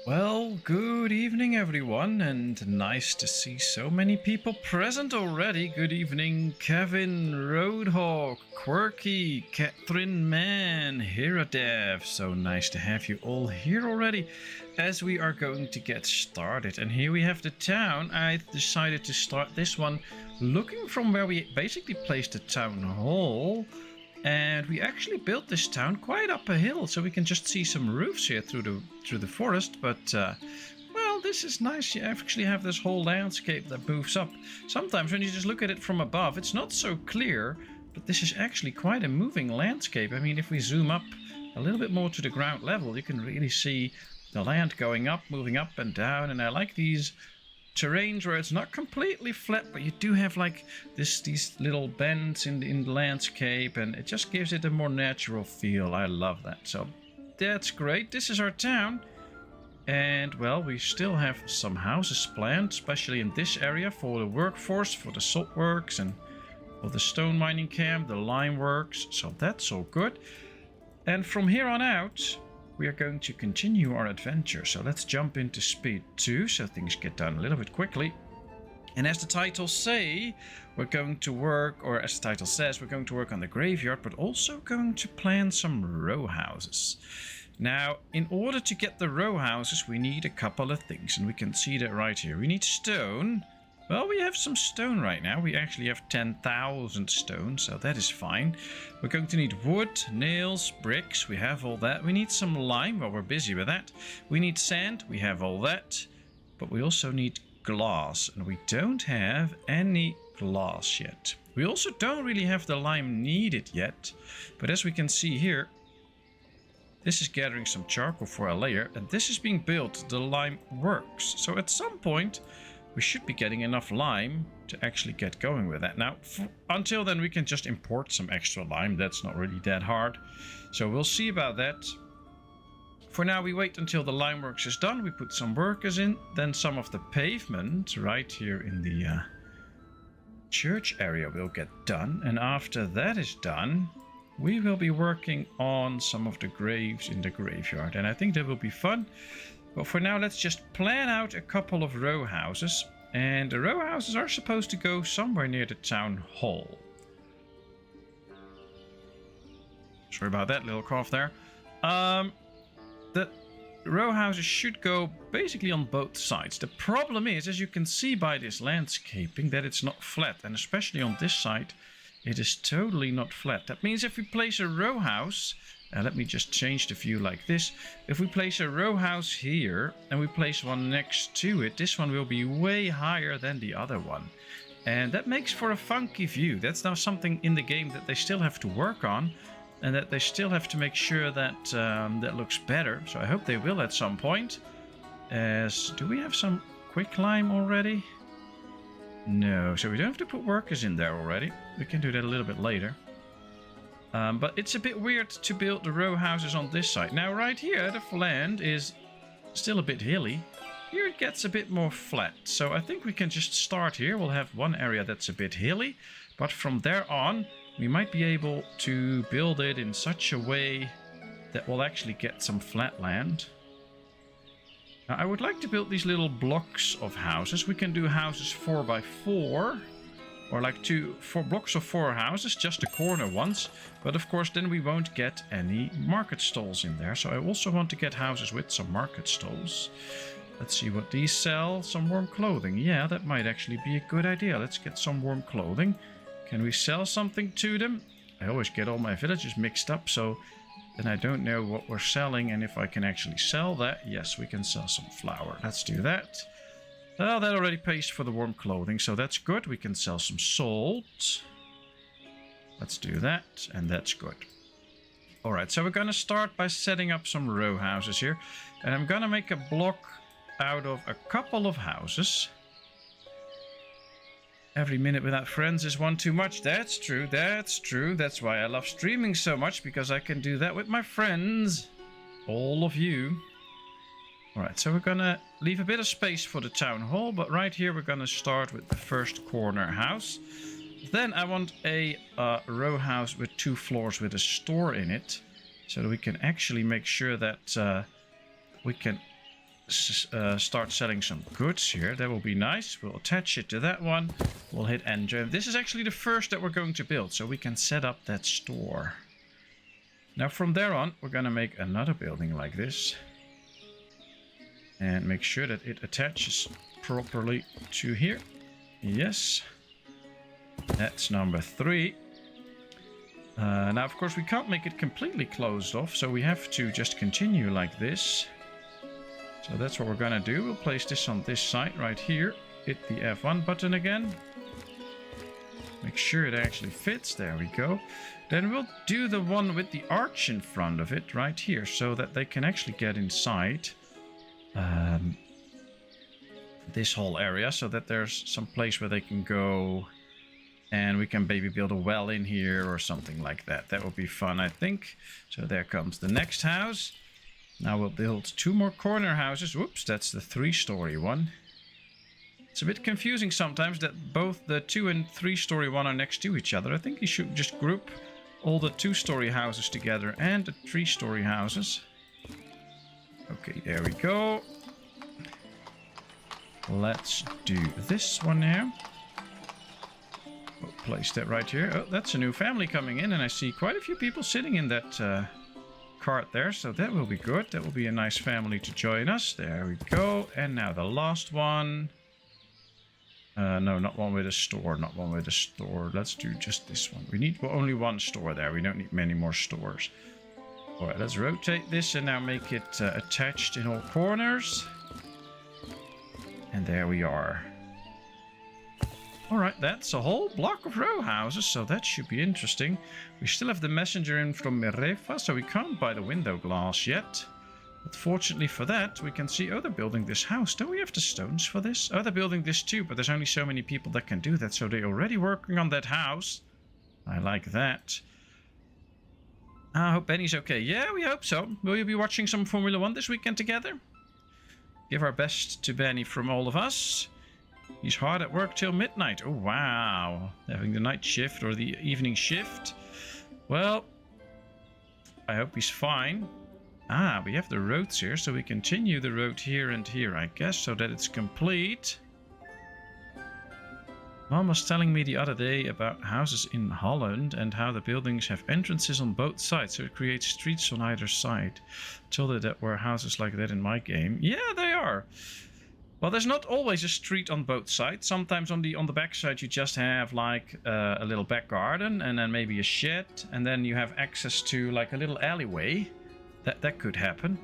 Well, good evening everyone, and nice to see so many people present already. Good evening, Kevin, Roadhawk, Quirky, Catherine Mann, Hiradev. So nice to have you all here already as we are going to get started. And here we have the town. I decided to start this one looking from where we basically placed the town hall. And we actually built this town quite up a hill, so we can just see some roofs here through the forest. But well, this is nice. You actually have this whole landscape that moves up. Sometimes when you just look at it from above, it's not so clear, but this is actually quite a moving landscape. I mean, if we zoom up a little bit more to the ground level, you can really see the land going up, moving up and down. And I like these terrains where it's not completely flat, but you do have like these little bends in the landscape, and it just gives it a more natural feel. I love that. So that's great. This is our town, and well, we still have some houses planned, especially in this area for the workforce, for the salt works, and for the stone mining camp, the lime works. So that's all good. And from here on out, we are going to continue our adventure. So let's jump into speed 2 so things get done a little bit quickly. And as the title say, we're going to work, or as the title says, we're going to work on the graveyard, but also going to plan some row houses. Now, in order to get the row houses, we need a couple of things, and we can see that right here. We need stone. Well, we have some stone right now. We actually have 10,000 stone, so that is fine. We're going to need wood, nails, bricks. We have all that. We need some lime. Well, we're busy with that. We need sand. We have all that. But we also need glass, and we don't have any glass yet. We also don't really have the lime needed yet. But as we can see here, this is gathering some charcoal for a layer, and this is being built. The lime works. So at some point, we should be getting enough lime to actually get going with that. Now, until then, we can just import some extra lime. That's not really that hard. So we'll see about that. For now, we wait until the lime works is done. We put some workers in. Then some of the pavement right here in the church area will get done. And after that is done, we will be working on some of the graves in the graveyard. And I think that will be fun. But for now, let's just plan out a couple of row houses. And the row houses are supposed to go somewhere near the town hall. Sorry about that little cough there. The row houses should go basically on both sides. The problem is, as you can see by this landscaping, that it's not flat. And especially on this side, it is totally not flat. That means if we place a row house... let me just change the view like this. If we place a row house here and we place one next to it, this one will be way higher than the other one. And that makes for a funky view. That's now something in the game that they still have to work on, and that they still have to make sure that that looks better. So I hope they will at some point. Do we have some quick lime already? No, so we don't have to put workers in there already. We can do that a little bit later. But it's a bit weird to build the row houses on this side. Now, right here, the land is still a bit hilly. Here it gets a bit more flat. So I think we can just start here. We'll have one area that's a bit hilly. But from there on, we might be able to build it in such a way that we'll actually get some flat land. Now, I would like to build these little blocks of houses. We can do houses 4 by 4. Or like 4 blocks of 4 houses, just the corner ones. But of course, then we won't get any market stalls in there. So I also want to get houses with some market stalls. Let's see what these sell. Some warm clothing. Yeah, that might actually be a good idea. Let's get some warm clothing. Can we sell something to them? I always get all my villages mixed up, so then I don't know what we're selling and if I can actually sell that. Yes, we can sell some flour. Let's do that. Well, that already pays for the warm clothing, so that's good. We can sell some salt. Let's do that, and that's good. Alright, so we're going to start by setting up some row houses here. And I'm going to make a block out of a couple of houses. Every minute without friends is one too much. That's true, that's true. That's why I love streaming so much, because I can do that with my friends. All of you. Alright, so we're gonna leave a bit of space for the town hall, but right here we're gonna start with the first corner house. Then I want a row house with 2 floors with a store in it, so that we can actually make sure that we can start selling some goods here. That will be nice. We'll attach it to that one. We'll hit enter. This is actually the first that we're going to build, so we can set up that store. Now from there on, we're going to make another building like this. And make sure that it attaches properly to here. Yes. That's number 3. Now, of course, we can't make it completely closed off, so we have to just continue like this. So that's what we're going to do. We'll place this on this side right here. Hit the F1 button again. Make sure it actually fits. There we go. Then we'll do the one with the arch in front of it right here, so that they can actually get inside this whole area, so that there's some place where they can go. And we can maybe build a well in here or something like that. That would be fun, I think. So there comes the next house. Now we'll build 2 more corner houses. Whoops, that's the 3-story one. It's a bit confusing sometimes that both the 2 and 3-story one are next to each other. I think you should just group all the 2-story houses together and the 3-story houses. Okay, there we go. Let's do this one now. We'll place that right here. Oh, that's a new family coming in, and I see quite a few people sitting in that cart there, so that will be good. That will be a nice family to join us. There we go. And now the last one. No, not one with a store, not one with a store. Let's do just this one. We need only one store there. We don't need many more stores. All right, let's rotate this and now make it attached in all corners. And there we are. Alright, that's a whole block of row houses, so that should be interesting. We still have the messenger in from Mirefa, so we can't buy the window glass yet. But fortunately for that, we can see, oh, they're building this house. Don't we have the stones for this? Oh, they're building this too, but there's only so many people that can do that, so they're already working on that house. I like that. I hope Benny's okay. Yeah, we hope so. Will you be watching some Formula 1 this weekend together? Give our best to Benny from all of us. He's hard at work till midnight. Oh, wow. Having the night shift or the evening shift. Well, I hope he's fine. Ah, we have the roads here, so we continue the road here and here, I guess, so that it's complete. Mom was telling me the other day about houses in Holland and how the buildings have entrances on both sides, so it creates streets on either side. Told her that were houses like that in my game. Yeah, they are. Well, there's not always a street on both sides. Sometimes on the back side you just have like a little back garden and then maybe a shed, and then you have access to like a little alleyway. That could happen.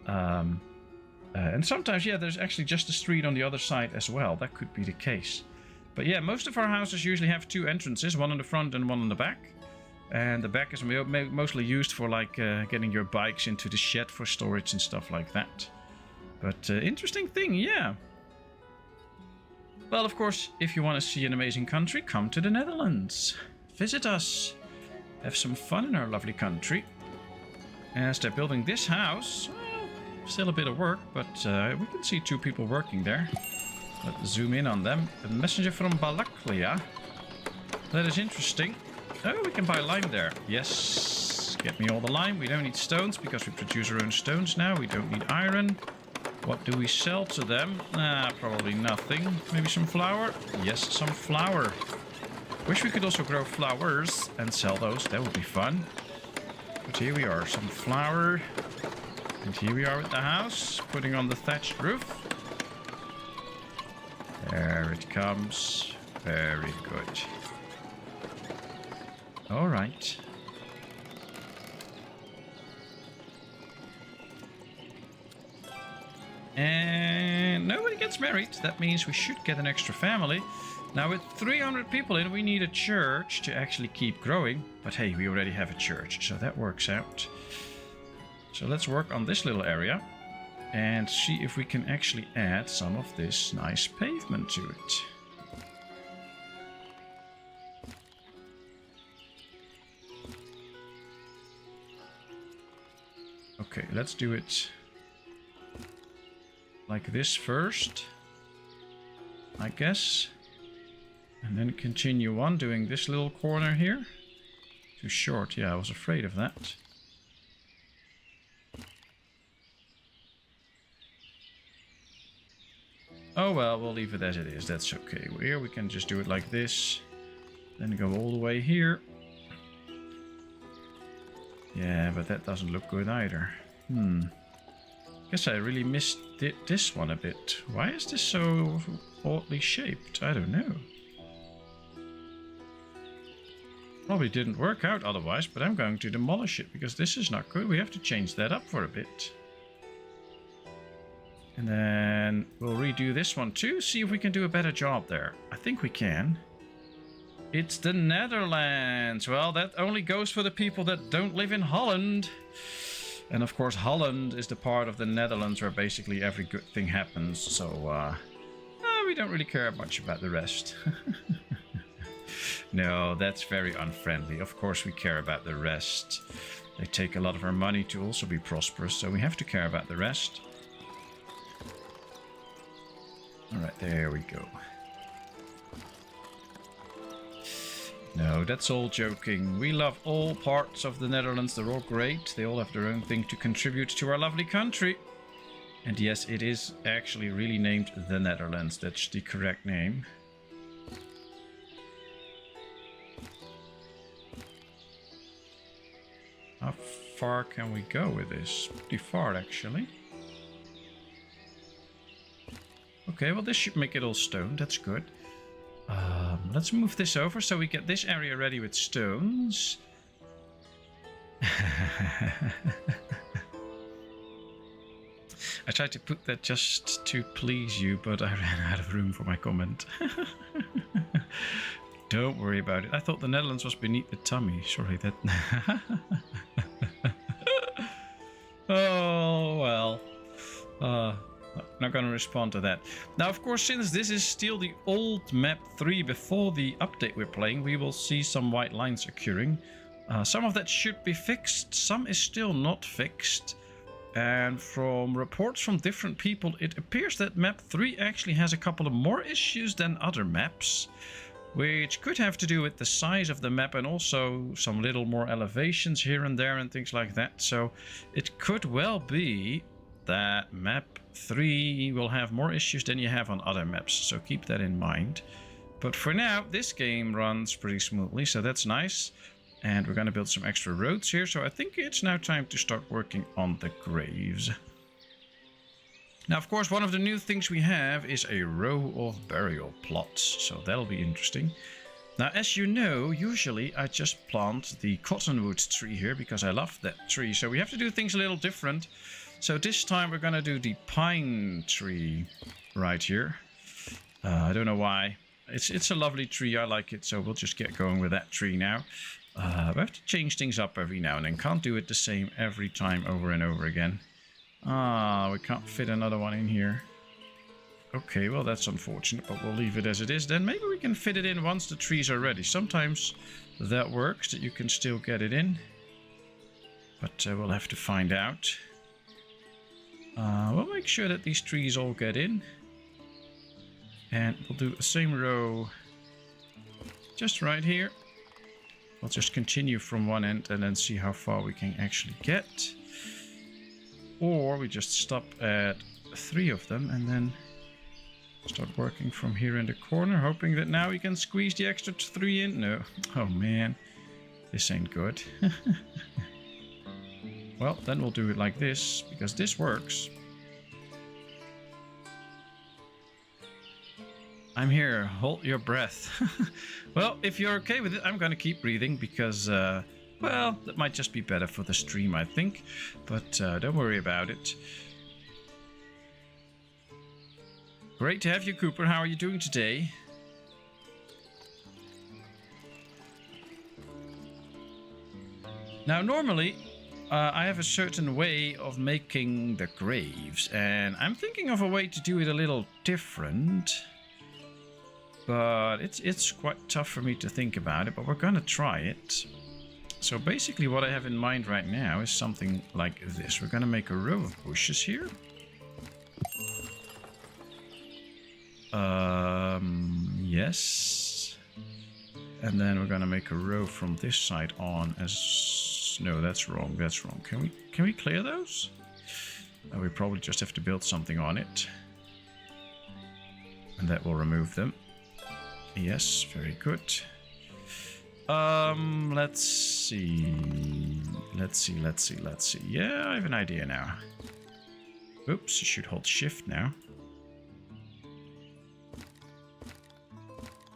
And sometimes, yeah, there's actually just a street on the other side as well. That could be the case. But yeah, most of our houses usually have 2 entrances, one on the front and one on the back. And the back is mostly used for like getting your bikes into the shed for storage and stuff like that. But interesting thing, yeah. Well, of course, if you want to see an amazing country, come to the Netherlands. Visit us. Have some fun in our lovely country. As they're building this house, well, still a bit of work, but we can see 2 people working there. Let's zoom in on them. A messenger from Balaklia. That is interesting. Oh, we can buy lime there. Yes. Get me all the lime. We don't need stones because we produce our own stones now. We don't need iron. What do we sell to them? Probably nothing. Maybe some flour? Yes, some flour. Wish we could also grow flowers and sell those. That would be fun. But here we are, some flour. And here we are with the house, putting on the thatched roof. There it comes. Very good. All right. And nobody gets married. That means we should get an extra family. Now with 300 people in, we need a church to actually keep growing. But hey, we already have a church, so that works out. So let's work on this little area and see if we can actually add some of this nice pavement to it. Okay, let's do it like this first, I guess. And then continue on doing this little corner here. Too short, yeah, I was afraid of that. Oh well, we'll leave it as it is. That's okay. Here we can just do it like this. Then go all the way here. Yeah, but that doesn't look good either. Guess I really missed this one a bit. Why is this so oddly shaped? I don't know. Probably didn't work out otherwise, but I'm going to demolish it because this is not good. We have to change that up for a bit. And then we'll redo this one too, see if we can do a better job there. I think we can. It's the Netherlands. Well, that only goes for the people that don't live in Holland. And of course, Holland is the part of the Netherlands where basically every good thing happens. So, we don't really care much about the rest. No, that's very unfriendly. Of course we care about the rest. They take a lot of our money to also be prosperous, so we have to care about the rest. Alright, there we go. No, that's all joking. We love all parts of the Netherlands. They're all great. They all have their own thing to contribute to our lovely country. And yes, it is actually really named the Netherlands. That's the correct name. How far can we go with this? Pretty far, actually. Okay, well, this should make it all stone. That's good. Let's move this over so we get this area ready with stones. I tried to put that just to please you, but I ran out of room for my comment. Don't worry about it. I thought the Netherlands was beneath the tummy. Sorry, that... Oh, well. Not going to respond to that. Now, of course, since this is still the old map 3 before the update we're playing, we will see some white lines occurring. Some of that should be fixed. Some is still not fixed. And from reports from different people, it appears that map 3 actually has a couple of more issues than other maps, which could have to do with the size of the map and also some little more elevations here and there and things like that. So it could well be that map 3 will have more issues than you have on other maps, so keep that in mind. But for now, this game runs pretty smoothly, so that's nice. And we're going to build some extra roads here, so I think it's now time to start working on the graves. Now, of course, one of the new things we have is a row of burial plots, so that'll be interesting. Now, as you know, usually I just plant the cottonwood tree here because I love that tree, so we have to do things a little different. So this time we're going to do the pine tree right here. I don't know why. It's a lovely tree, I like it, so we'll just get going with that tree now. We have to change things up every now and then, can't do it the same every time over and over again. We can't fit another one in here. Okay, well that's unfortunate, but we'll leave it as it is. Then maybe we can fit it in once the trees are ready. Sometimes that works, that you can still get it in. But we'll have to find out. We'll make sure that these trees all get in. And we'll do the same row just right here. We'll just continue from one end and then see how far we can actually get. Or we just stop at 3 of them and then start working from here in the corner, hoping that now we can squeeze the extra 3 in. No. Oh man, this ain't good. Well, then we'll do it like this, because this works. I'm here, hold your breath. Well, if you're okay with it, I'm going to keep breathing because, well, that might just be better for the stream, I think. But don't worry about it. Great to have you, Cooper. How are you doing today? Now, normally, I have a certain way of making the graves, and I'm thinking of a way to do it a little different. But it's quite tough for me to think about it, but we're gonna try it. So basically what I have in mind right now is something like this. We're gonna make a row of bushes here. Yes. And then we're gonna make a row from this side on as... No, that's wrong, that's wrong. Can we clear those? We probably just have to build something on it. And that will remove them. Yes, very good. Let's see. Let's see. Yeah, I have an idea now. Oops, I should hold shift now.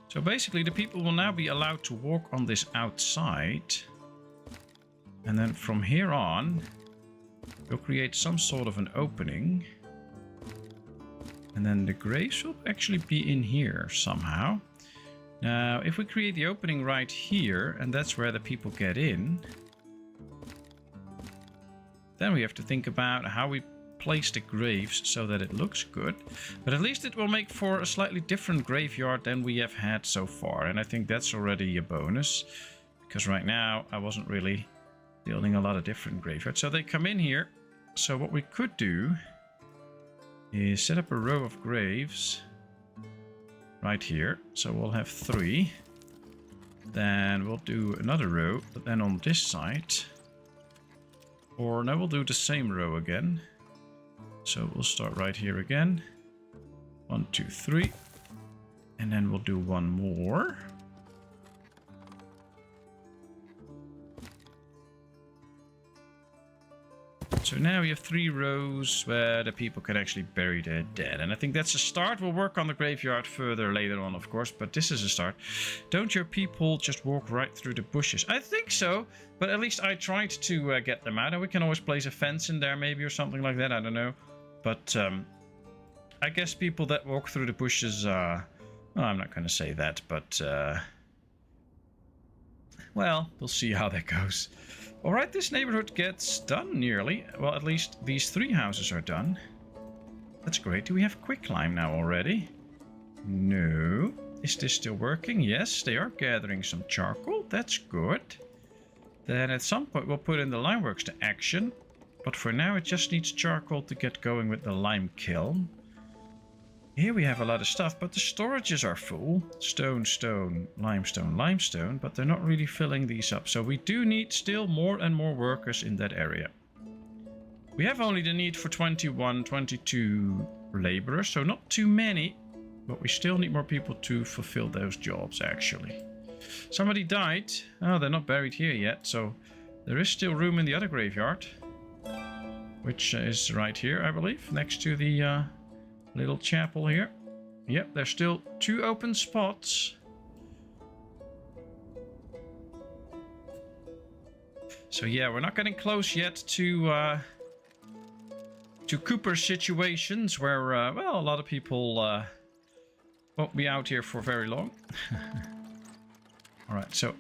So basically the people will now be allowed to walk on this outside. And then from here on, we'll create some sort of an opening. And then the graves will actually be in here somehow. Now, if we create the opening right here, and that's where the people get in, then we have to think about how we place the graves so that it looks good. But at least it will make for a slightly different graveyard than we have had so far. And I think that's already a bonus. Because right now, I wasn't really building a lot of different graveyards. So they come in here. So what we could do is set up a row of graves right here. So we'll have 3. Then we'll do another row, but then on this side. Or no, we'll do the same row again. So we'll start right here again. 1, 2, 3. And then we'll do one more. So now we have 3 rows where the people can actually bury their dead. And I think that's a start. We'll work on the graveyard further later on, of course. But this is a start. Don't your people just walk right through the bushes? I think so. But at least I tried to get them out. And we can always place a fence in there maybe or something like that. I don't know. But I guess people that walk through the bushes... well, I'm not going to say that. But... well, we'll see how that goes. Alright, this neighborhood gets done nearly. Well, at least these 3 houses are done. That's great. Do we have quicklime now already? No. Is this still working? Yes, they are gathering some charcoal. That's good. Then at some point we'll put in the limeworks to action. But for now it just needs charcoal to get going with the lime kiln. Here we have a lot of stuff, but the storages are full. Stone, stone, limestone, limestone, but they're not really filling these up. So we do need still more and more workers in that area. We have only the need for 21, 22 laborers, so not too many. But we still need more people to fulfill those jobs, actually. Somebody died. Oh, they're not buried here yet, so there is still room in the other graveyard. Which is right here, I believe, next to the... little chapel here. Yep, there's still 2 open spots. So yeah, we're not getting close yet to Cooper situations where, well, a lot of people won't be out here for very long. Alright, so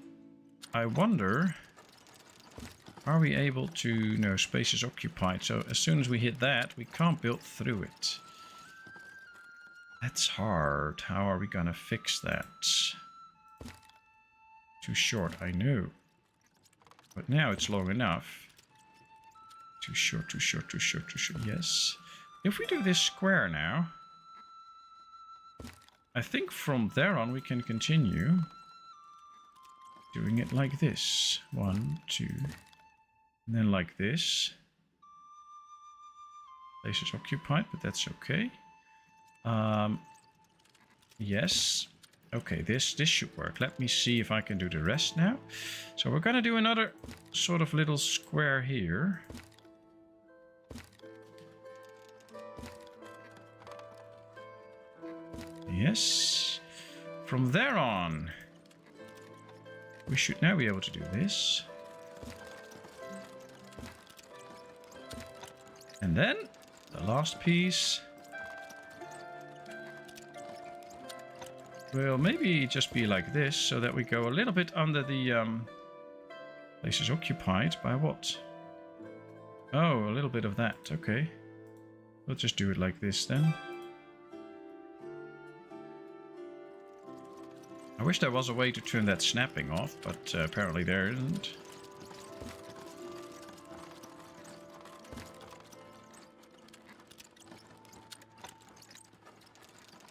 I wonder... Are we able to... No, space is occupied. So as soon as we hit that, we can't build through it. That's hard. How are we gonna fix that? Too short, I know. But now it's long enough. Too short, too short, too short, too short. Yes. If we do this square now, I think from there on we can continue doing it like this. 1, 2, and then like this. Place is occupied, but that's okay. Yes. Okay, this should work. Let me see if I can do the rest now. So we're gonna do another sort of little square here. Yes. From there on, we should now be able to do this. And then the last piece will maybe just be like this, so that we go a little bit under the place is occupied by what? Oh, a little bit of that. Okay. We'll just do it like this then. I wish there was a way to turn that snapping off, but apparently there isn't.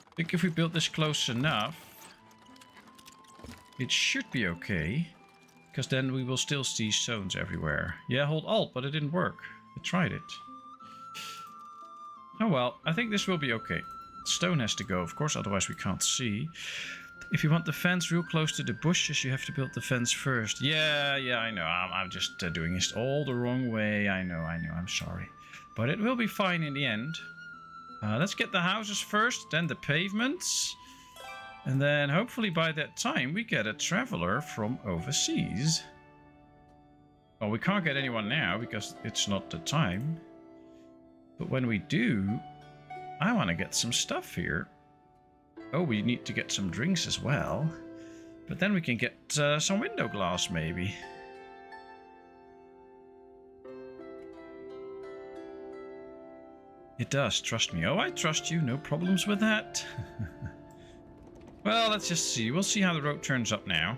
I think if we build this close enough, it should be okay. Because then we will still see zones everywhere. Yeah, hold Alt, but it didn't work. I tried it. Oh well, I think this will be okay. Stone has to go, of course, otherwise we can't see. If you want the fence real close to the bushes, you have to build the fence first. Yeah, I know. I'm just doing this all the wrong way. I know. I'm sorry. But it will be fine in the end. Let's get the houses first, then the pavements. And then hopefully by that time we get a traveler from overseas. Well, we can't get anyone now because it's not the time. But when we do, I want to get some stuff here. Oh, we need to get some drinks as well. But then we can get some window glass, maybe. It does, trust me. Oh, I trust you. No problems with that. Well, let's just see. We'll see how the road turns up now.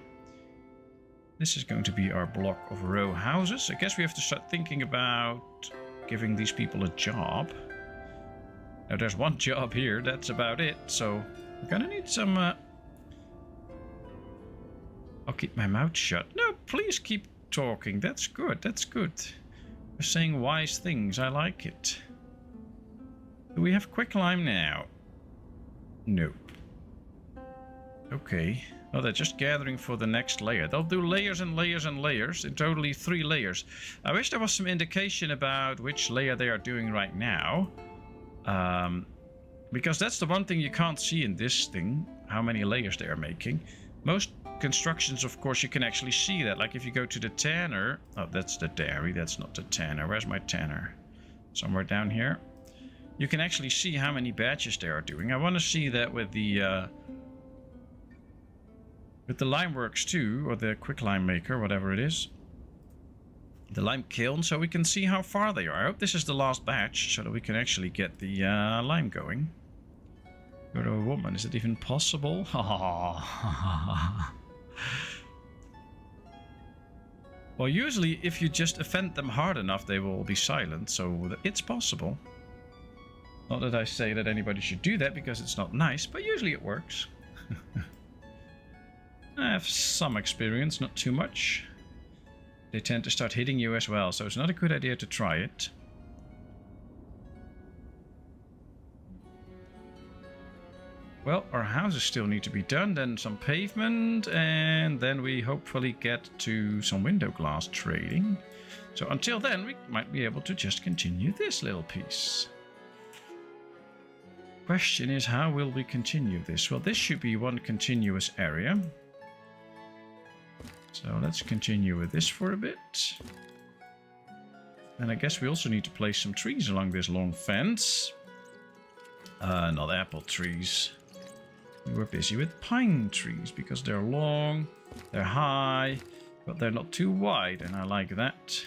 This is going to be our block of row houses. I guess we have to start thinking about giving these people a job. Now, there's one job here. That's about it. So we're gonna need some... I'll keep my mouth shut. No, please keep talking. That's good. That's good. We're saying wise things. I like it. Do we have quicklime now? Nope. Okay. Oh, they're just gathering for the next layer. They'll do layers and layers and layers. In totally 3 layers. I wish there was some indication about which layer they are doing right now. Because that's the one thing you can't see in this thing, how many layers they are making. Most constructions, of course, you can actually see that. Like if you go to the tanner, oh, that's the dairy, that's not the tanner. Where's my tanner? Somewhere down here. You can actually see how many batches they are doing. I want to see that with the lime works too, or the quick lime maker, whatever it is. The lime kiln, so we can see how far they are. I hope this is the last batch, so that we can actually get the lime going. You're a woman, is it even possible? Well, usually if you just offend them hard enough, they will be silent, so it's possible. Not that I say that anybody should do that, because it's not nice, but usually it works. I have some experience, not too much. They tend to start hitting you as well, so it's not a good idea to try it. Well, our houses still need to be done, then some pavement, and then we hopefully get to some window glass trading. So until then, we might be able to just continue this little piece. Question is, how will we continue this? Well, this should be one continuous area. So let's continue with this for a bit. And I guess we also need to place some trees along this long fence. Not apple trees. We were busy with pine trees because they're long, they're high, but they're not too wide, and I like that.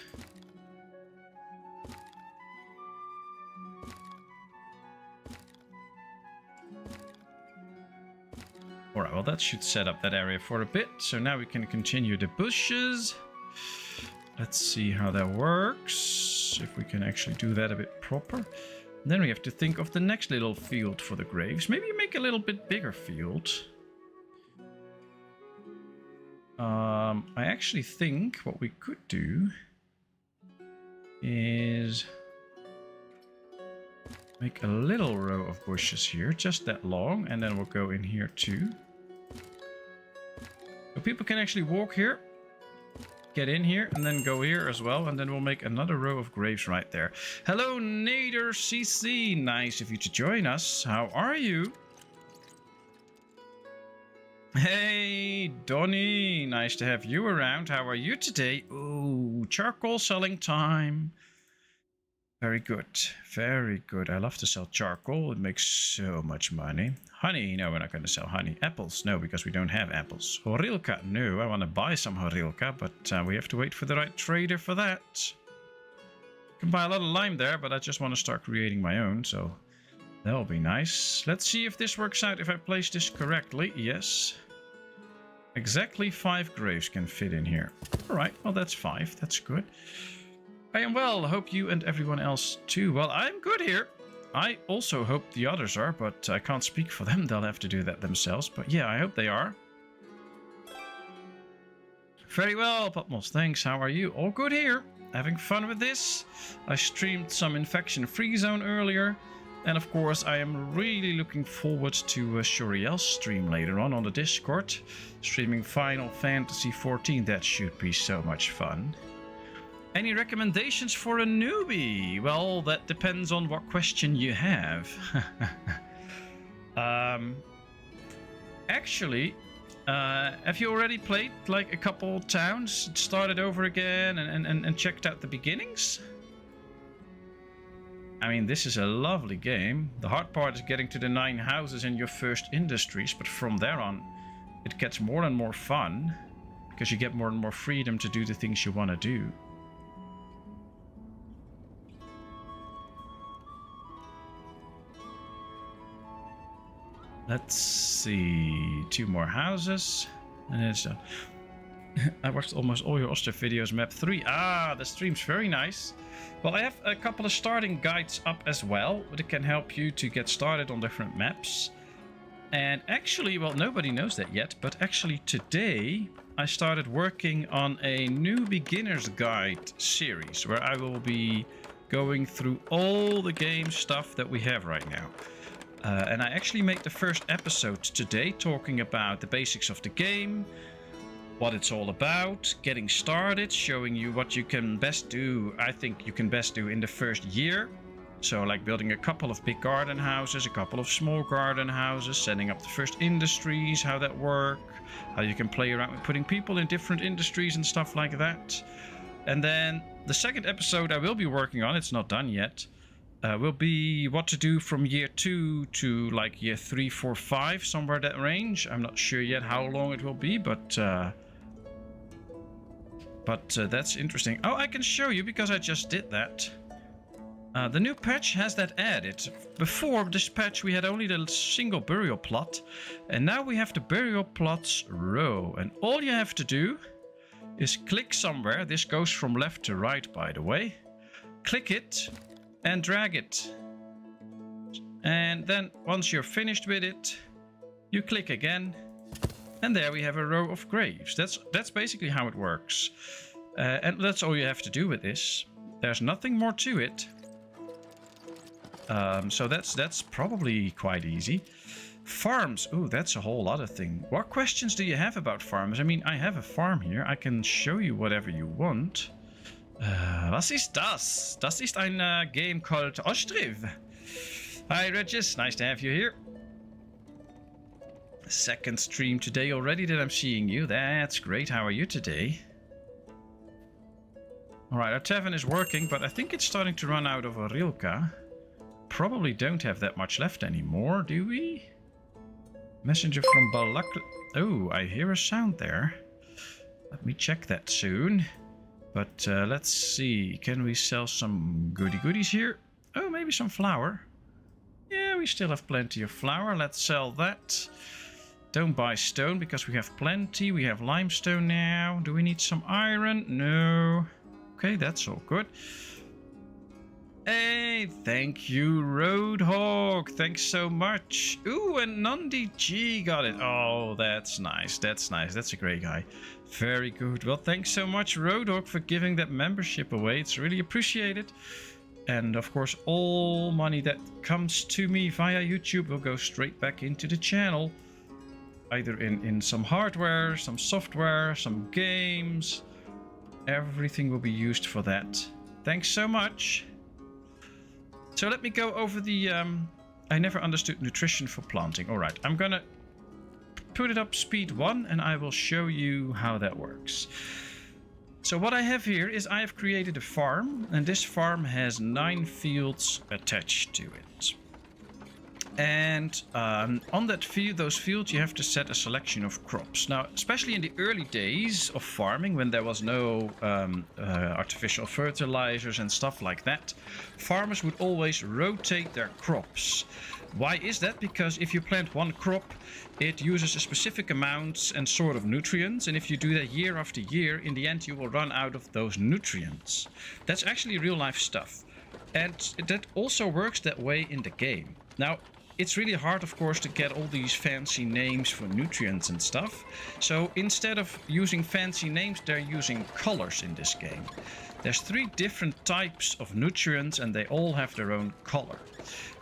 Alright, well that should set up that area for a bit. So now we can continue the bushes. Let's see how that works. If we can actually do that a bit proper. Then we have to think of the next little field for the graves. Maybe make a little bit bigger field. I actually think what we could do is make a little row of bushes here, just that long, and then we'll go in here too. So people can actually walk here, get in here, and then go here as well, and then we'll make another row of graves right there. Hello, Nader CC. Nice of you to join us. How are you? Hey, Donnie. Nice to have you around. How are you today? Ooh, charcoal selling time. Very good. Very good. I love to sell charcoal. It makes so much money. Honey? No, we're not going to sell honey. Apples? No, because we don't have apples. Horilka? No, I want to buy some Horilka, but we have to wait for the right trader for that. You can buy a lot of lime there, but I just want to start creating my own, so that'll be nice. Let's see if this works out, if I place this correctly. Yes. Exactly 5 graves can fit in here. Alright, well that's 5. That's good. I am well. Hope you and everyone else too. Well, I'm good here. I also hope the others are, but I can't speak for them. They'll have to do that themselves. But yeah, I hope they are. Very well, Patmos. Thanks. How are you? All good here. Having fun with this. I streamed some infection-free zone earlier. And of course, I am really looking forward to Shuriel's stream later on the Discord. Streaming Final Fantasy XIV. That should be so much fun. Any recommendations for a newbie? Well, that depends on what question you have. Actually, have you already played like a couple towns, started over again and checked out the beginnings? I mean, this is a lovely game. The hard part is getting to the 9 houses in your first industries, but from there on, it gets more and more fun because you get more and more freedom to do the things you want to do. Let's see, 2 more houses, and it's done. I watched almost all your Ostriv videos, map 3. Ah, the stream's very nice. Well, I have a couple of starting guides up as well, that can help you to get started on different maps. And actually, well, nobody knows that yet, but actually today I started working on a new beginner's guide series, where I will be going through all the game stuff that we have right now. And I actually made the first episode today talking about the basics of the game, what it's all about, getting started, showing you what you can best do, I think you can best do in the first year. So like building a couple of big garden houses, a couple of small garden houses, setting up the first industries, how that work, how you can play around with putting people in different industries and stuff like that. And then the second episode I will be working on, it's not done yet, will be what to do from year 2 to like year 3, 4, 5, somewhere that range. I'm not sure yet how long it will be, but that's interesting. Oh, I can show you because I just did that. The new patch has that added. Before this patch we had only the single burial plot, and now we have the burial plots row. And all you have to do is click somewhere. This goes from left to right, by the way. Click it and drag it. And then once you're finished with it, you click again. And there we have a row of graves. That's basically how it works. And that's all you have to do with this. There's nothing more to it. So that's probably quite easy. Farms. Ooh, that's a whole other thing. What questions do you have about farms? I mean, I have a farm here. I can show you whatever you want. Was ist das? Das ist ein game called Ostriv. Hi, Regis. Nice to have you here. Second stream today already that I'm seeing you. That's great. How are you today? Alright, our tavern is working, but I think it's starting to run out of Arilka. Probably don't have that much left anymore, do we? Messenger from Balak. Oh, I hear a sound there. Let me check that soon. But let's see. Can we sell some goodies here? Oh, maybe some flour. Yeah, we still have plenty of flour. Let's sell that. Don't buy stone because we have plenty. We have limestone now. Do we need some iron? No. Okay, that's all good. Hey, thank you, Roadhog. Thanks so much. Ooh, and Nandi G got it. Oh, that's nice. That's nice. That's a great guy. Very good. Well, thanks so much, Roadhog, for giving that membership away. It's really appreciated. And of course, all money that comes to me via YouTube will go straight back into the channel. Either in some hardware, some software, some games. Everything will be used for that. Thanks so much. So let me go over the... I never understood nutrition for planting. Alright, I'm gonna put it up speed 1 and I will show you how that works. So what I have here is I have created a farm, and this farm has 9 fields attached to it. And on that field, those fields, you have to set a selection of crops. Now, especially in the early days of farming, when there was no artificial fertilizers and stuff like that, farmers would always rotate their crops. Why is that? Because if you plant one crop, it uses a specific amount and sort of nutrients, and if you do that year after year, in the end you will run out of those nutrients. That's actually real life stuff. And that also works that way in the game. Now, it's really hard, of course, to get all these fancy names for nutrients and stuff. So instead of using fancy names, they're using colors in this game. There's 3 different types of nutrients and they all have their own color.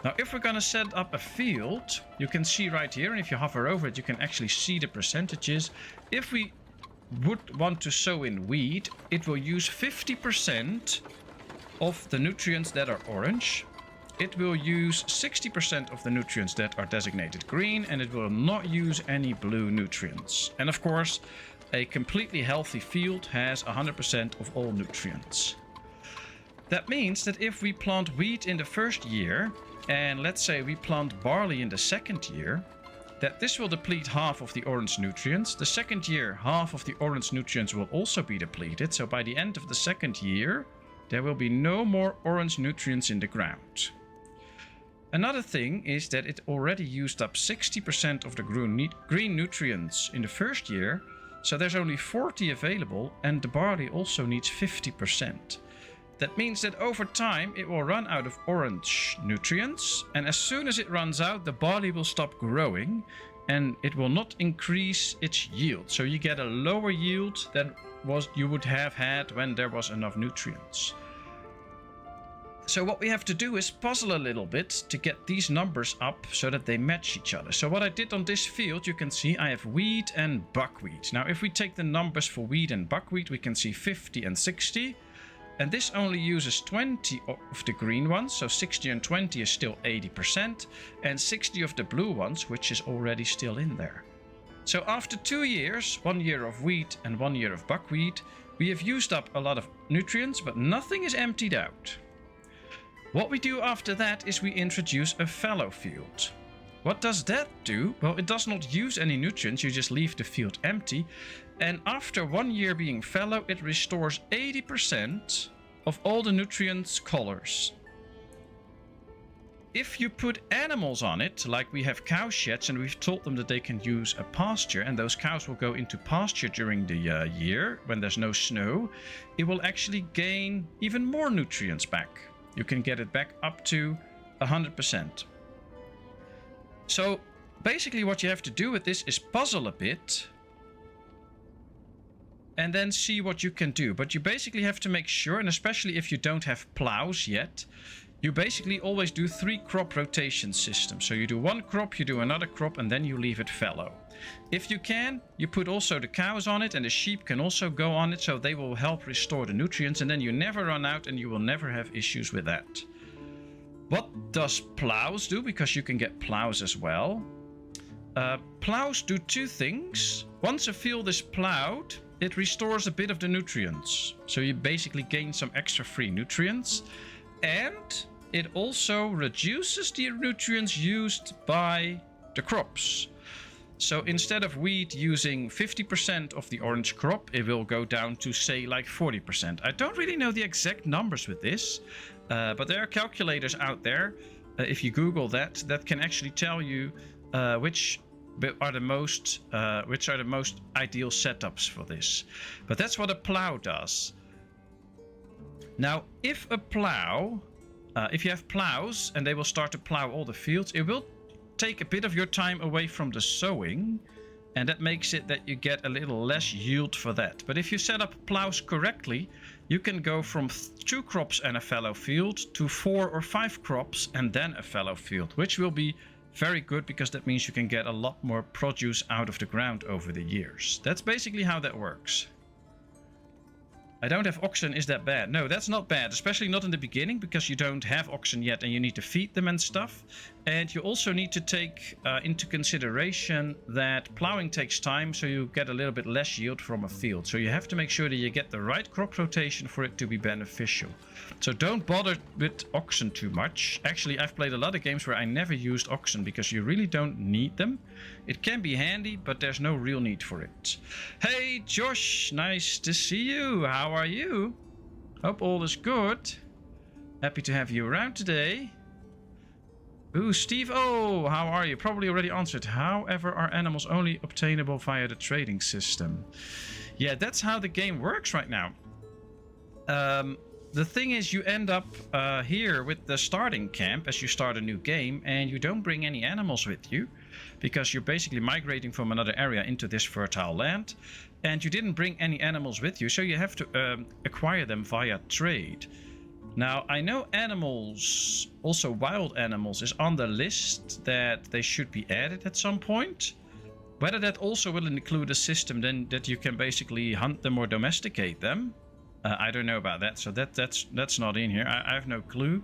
Now, if we're going to set up a field, you can see right here, and if you hover over it, you can actually see the percentages. If we would want to sow in wheat, it will use 50% of the nutrients that are orange. It will use 60% of the nutrients that are designated green, and it will not use any blue nutrients. And of course, a completely healthy field has 100% of all nutrients. That means that if we plant wheat in the first year, and let's say we plant barley in the second year, that this will deplete half of the orange nutrients. The second year, half of the orange nutrients will also be depleted. So by the end of the second year, there will be no more orange nutrients in the ground. Another thing is that it already used up 60% of the green nutrients in the first year, so there's only 40 available, and the barley also needs 50%. That means that over time it will run out of orange nutrients, and as soon as it runs out, the barley will stop growing and it will not increase its yield. So you get a lower yield than you would have had when there was enough nutrients. So what we have to do is puzzle a little bit to get these numbers up so that they match each other. So what I did on this field, you can see I have wheat and buckwheat. Now if we take the numbers for wheat and buckwheat, we can see 50 and 60. And this only uses 20 of the green ones, so 60 and 20 is still 80%. And 60 of the blue ones, which is already still in there. So after 2 years, 1 year of wheat and 1 year of buckwheat, we have used up a lot of nutrients, but nothing is emptied out. What we do after that is we introduce a fallow field. What does that do? Well, it does not use any nutrients, you just leave the field empty. And after 1 year being fallow, it restores 80% of all the nutrients colors. If you put animals on it, like we have cow sheds and we've told them that they can use a pasture, and those cows will go into pasture during the year when there's no snow, it will actually gain even more nutrients back. You can get it back up to 100%. So basically what you have to do with this is puzzle a bit and then see what you can do. But you basically have to make sure, and especially if you don't have plows yet, you basically always do 3 crop rotation systems. So you do 1 crop, you do another crop, and then you leave it fallow. If you can, you put also the cows on it, and the sheep can also go on it, so they will help restore the nutrients, and then you never run out and you will never have issues with that. What does plows do? Because you can get plows as well. Plows do 2 things. Once a field is plowed, it restores a bit of the nutrients. So you basically gain some extra free nutrients. And it also reduces the nutrients used by the crops. So instead of wheat using 50% of the orange crop, it will go down to, say, like 40%. I don't really know the exact numbers with this, but there are calculators out there, if you Google that, that can actually tell you which are the most ideal setups for this. But that's what a plow does. Now, if you have plows and they will start to plow all the fields, it will take a bit of your time away from the sowing, and that makes it that you get a little less yield for that. But if you set up plows correctly, you can go from 2 crops and a fallow field to 4 or 5 crops and then a fallow field, which will be very good because that means you can get a lot more produce out of the ground over the years. That's basically how that works. I don't have oxen, is that bad? No, that's not bad, especially not in the beginning, because you don't have oxen yet and you need to feed them and stuff. And you also need to take into consideration that plowing takes time, so you get a little bit less yield from a field. So you have to make sure that you get the right crop rotation for it to be beneficial. So don't bother with oxen too much. Actually, I've played a lot of games where I never used oxen because you really don't need them. It can be handy, but there's no real need for it. Hey Josh, nice to see you. How are you? Hope all is good. Happy to have you around today. Ooh, Steve, oh, how are you? Probably already answered. However, are animals only obtainable via the trading system? Yeah, that's how the game works right now. the thing is, you end up here with the starting camp as you start a new game, and you don't bring any animals with you because you're basically migrating from another area into this fertile land, and you didn't bring any animals with you, so you have to acquire them via trade. Now, I know animals, also wild animals, is on the list that they should be added at some point. Whether that also will include a system then that you can basically hunt them or domesticate them, I don't know about that, so that's not in here. I have no clue.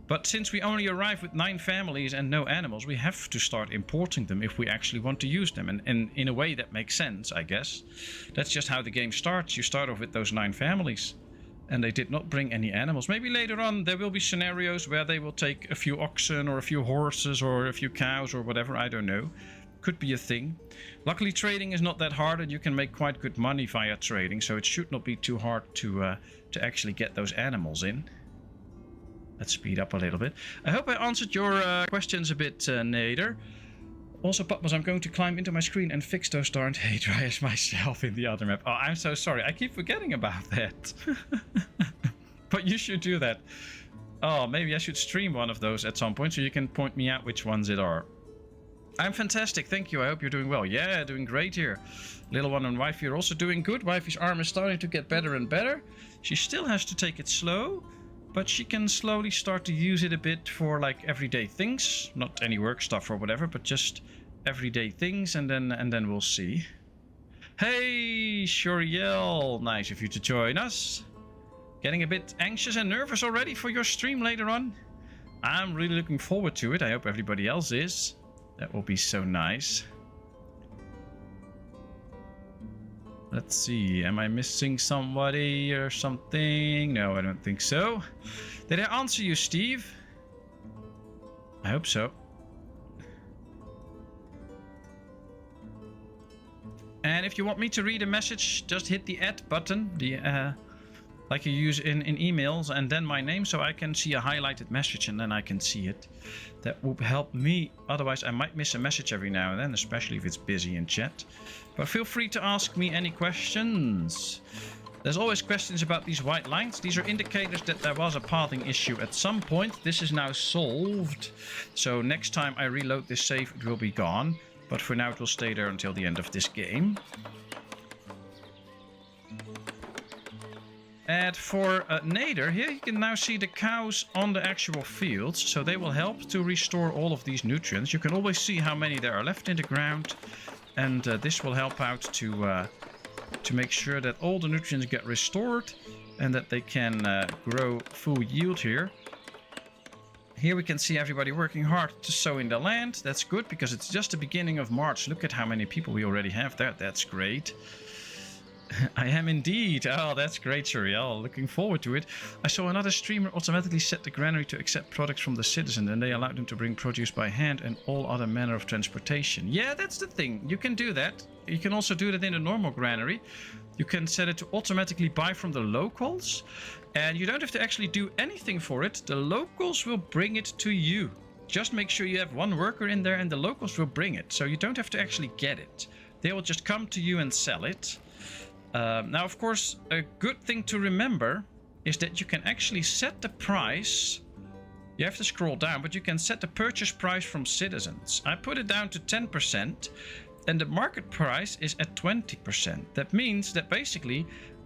But since we only arrive with 9 families and no animals, we have to start importing them if we actually want to use them. And in a way that makes sense, I guess. That's just how the game starts. You start off with those 9 families. And they did not bring any animals. Maybe later on there will be scenarios where they will take a few oxen or a few horses or a few cows or whatever, I don't know. Could be a thing. Luckily trading is not that hard and you can make quite good money via trading, so it should not be too hard to actually get those animals in. Let's speed up a little bit. I hope I answered your questions a bit, Nader. Also, Patmos, I'm going to climb into my screen and fix those darned hay dryers myself in the other map. Oh, I'm so sorry. I keep forgetting about that. But you should do that. Oh, maybe I should stream one of those at some point so you can point me out which ones it are. I'm fantastic, thank you. I hope you're doing well. Yeah, doing great here. Little one and wifey are also doing good. Wifey's arm is starting to get better and better. She still has to take it slow, but she can slowly start to use it a bit for like everyday things. Not any work stuff or whatever, but just everyday things, and then we'll see. Hey, Shuriel, nice of you to join us. Getting a bit anxious and nervous already for your stream later on. I'm really looking forward to it. I hope everybody else is. That will be so nice. Let's see, am I missing somebody or something? No, I don't think so. Did I answer you, Steve? I hope so. And if you want me to read a message, just hit the add button, like you use in emails, and then my name, so I can see a highlighted message and then I can see it. That would help me. Otherwise, I might miss a message every now and then, especially if it's busy in chat. But feel free to ask me any questions. There's always questions about these white lines. These are indicators that there was a pathing issue at some point. This is now solved. So next time I reload this save, it will be gone. But for now, it will stay there until the end of this game. And for Nader, here you can now see the cows on the actual fields, so they will help to restore all of these nutrients. You can always see how many there are left in the ground, and this will help out to make sure that all the nutrients get restored and that they can grow full yield here. Here we can see everybody working hard to sow in the land. That's good because it's just the beginning of March. Look at how many people we already have there. That's great. I am indeed. Oh, that's great, Shuriel. Looking forward to it. I saw another streamer automatically set the granary to accept products from the citizen, and they allowed them to bring produce by hand and all other manner of transportation. Yeah, that's the thing. You can do that. You can also do that in a normal granary. You can set it to automatically buy from the locals, and you don't have to actually do anything for it. The locals will bring it to you. Just make sure you have one worker in there and the locals will bring it. So you don't have to actually get it. They will just come to you and sell it. Now, of course, a good thing to remember is that you can actually set the price. You have to scroll down, but you can set the purchase price from citizens. I put it down to 10%, and the market price is at 20%. That means that basically,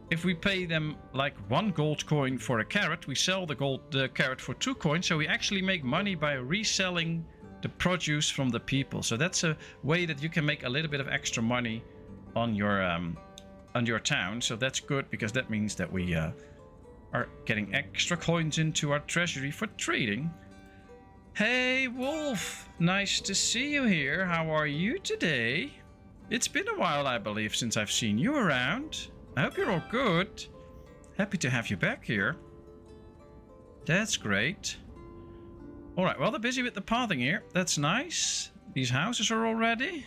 if we pay them like 1 gold coin for a carrot, we sell the carrot for 2 coins. So we actually make money by reselling the produce from the people. So that's a way that you can make a little bit of extra money on your town. So that's good, because that means that we are getting extra coins into our treasury for trading. Hey Wolf, nice to see you here. How are you today? It's been a while, I believe, since I've seen you around. I hope you're all good. Happy to have you back here. That's great. Alright, well, they're busy with the pathing here. That's nice. These houses are all ready.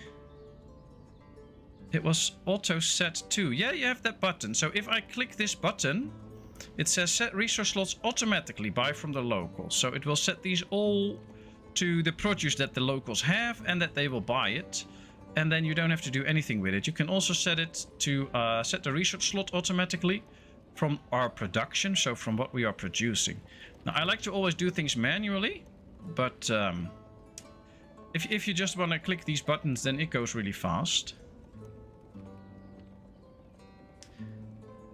It was auto set too. Yeah, you have that button. So if I click this button, it says set resource slots automatically, buy from the locals. So it will set these all to the produce that the locals have and that they will buy it. And then you don't have to do anything with it. You can also set it to set the research slot automatically. from our production, so from what we are producing. Now, I like to always do things manually, but if you just want to click these buttons, then it goes really fast.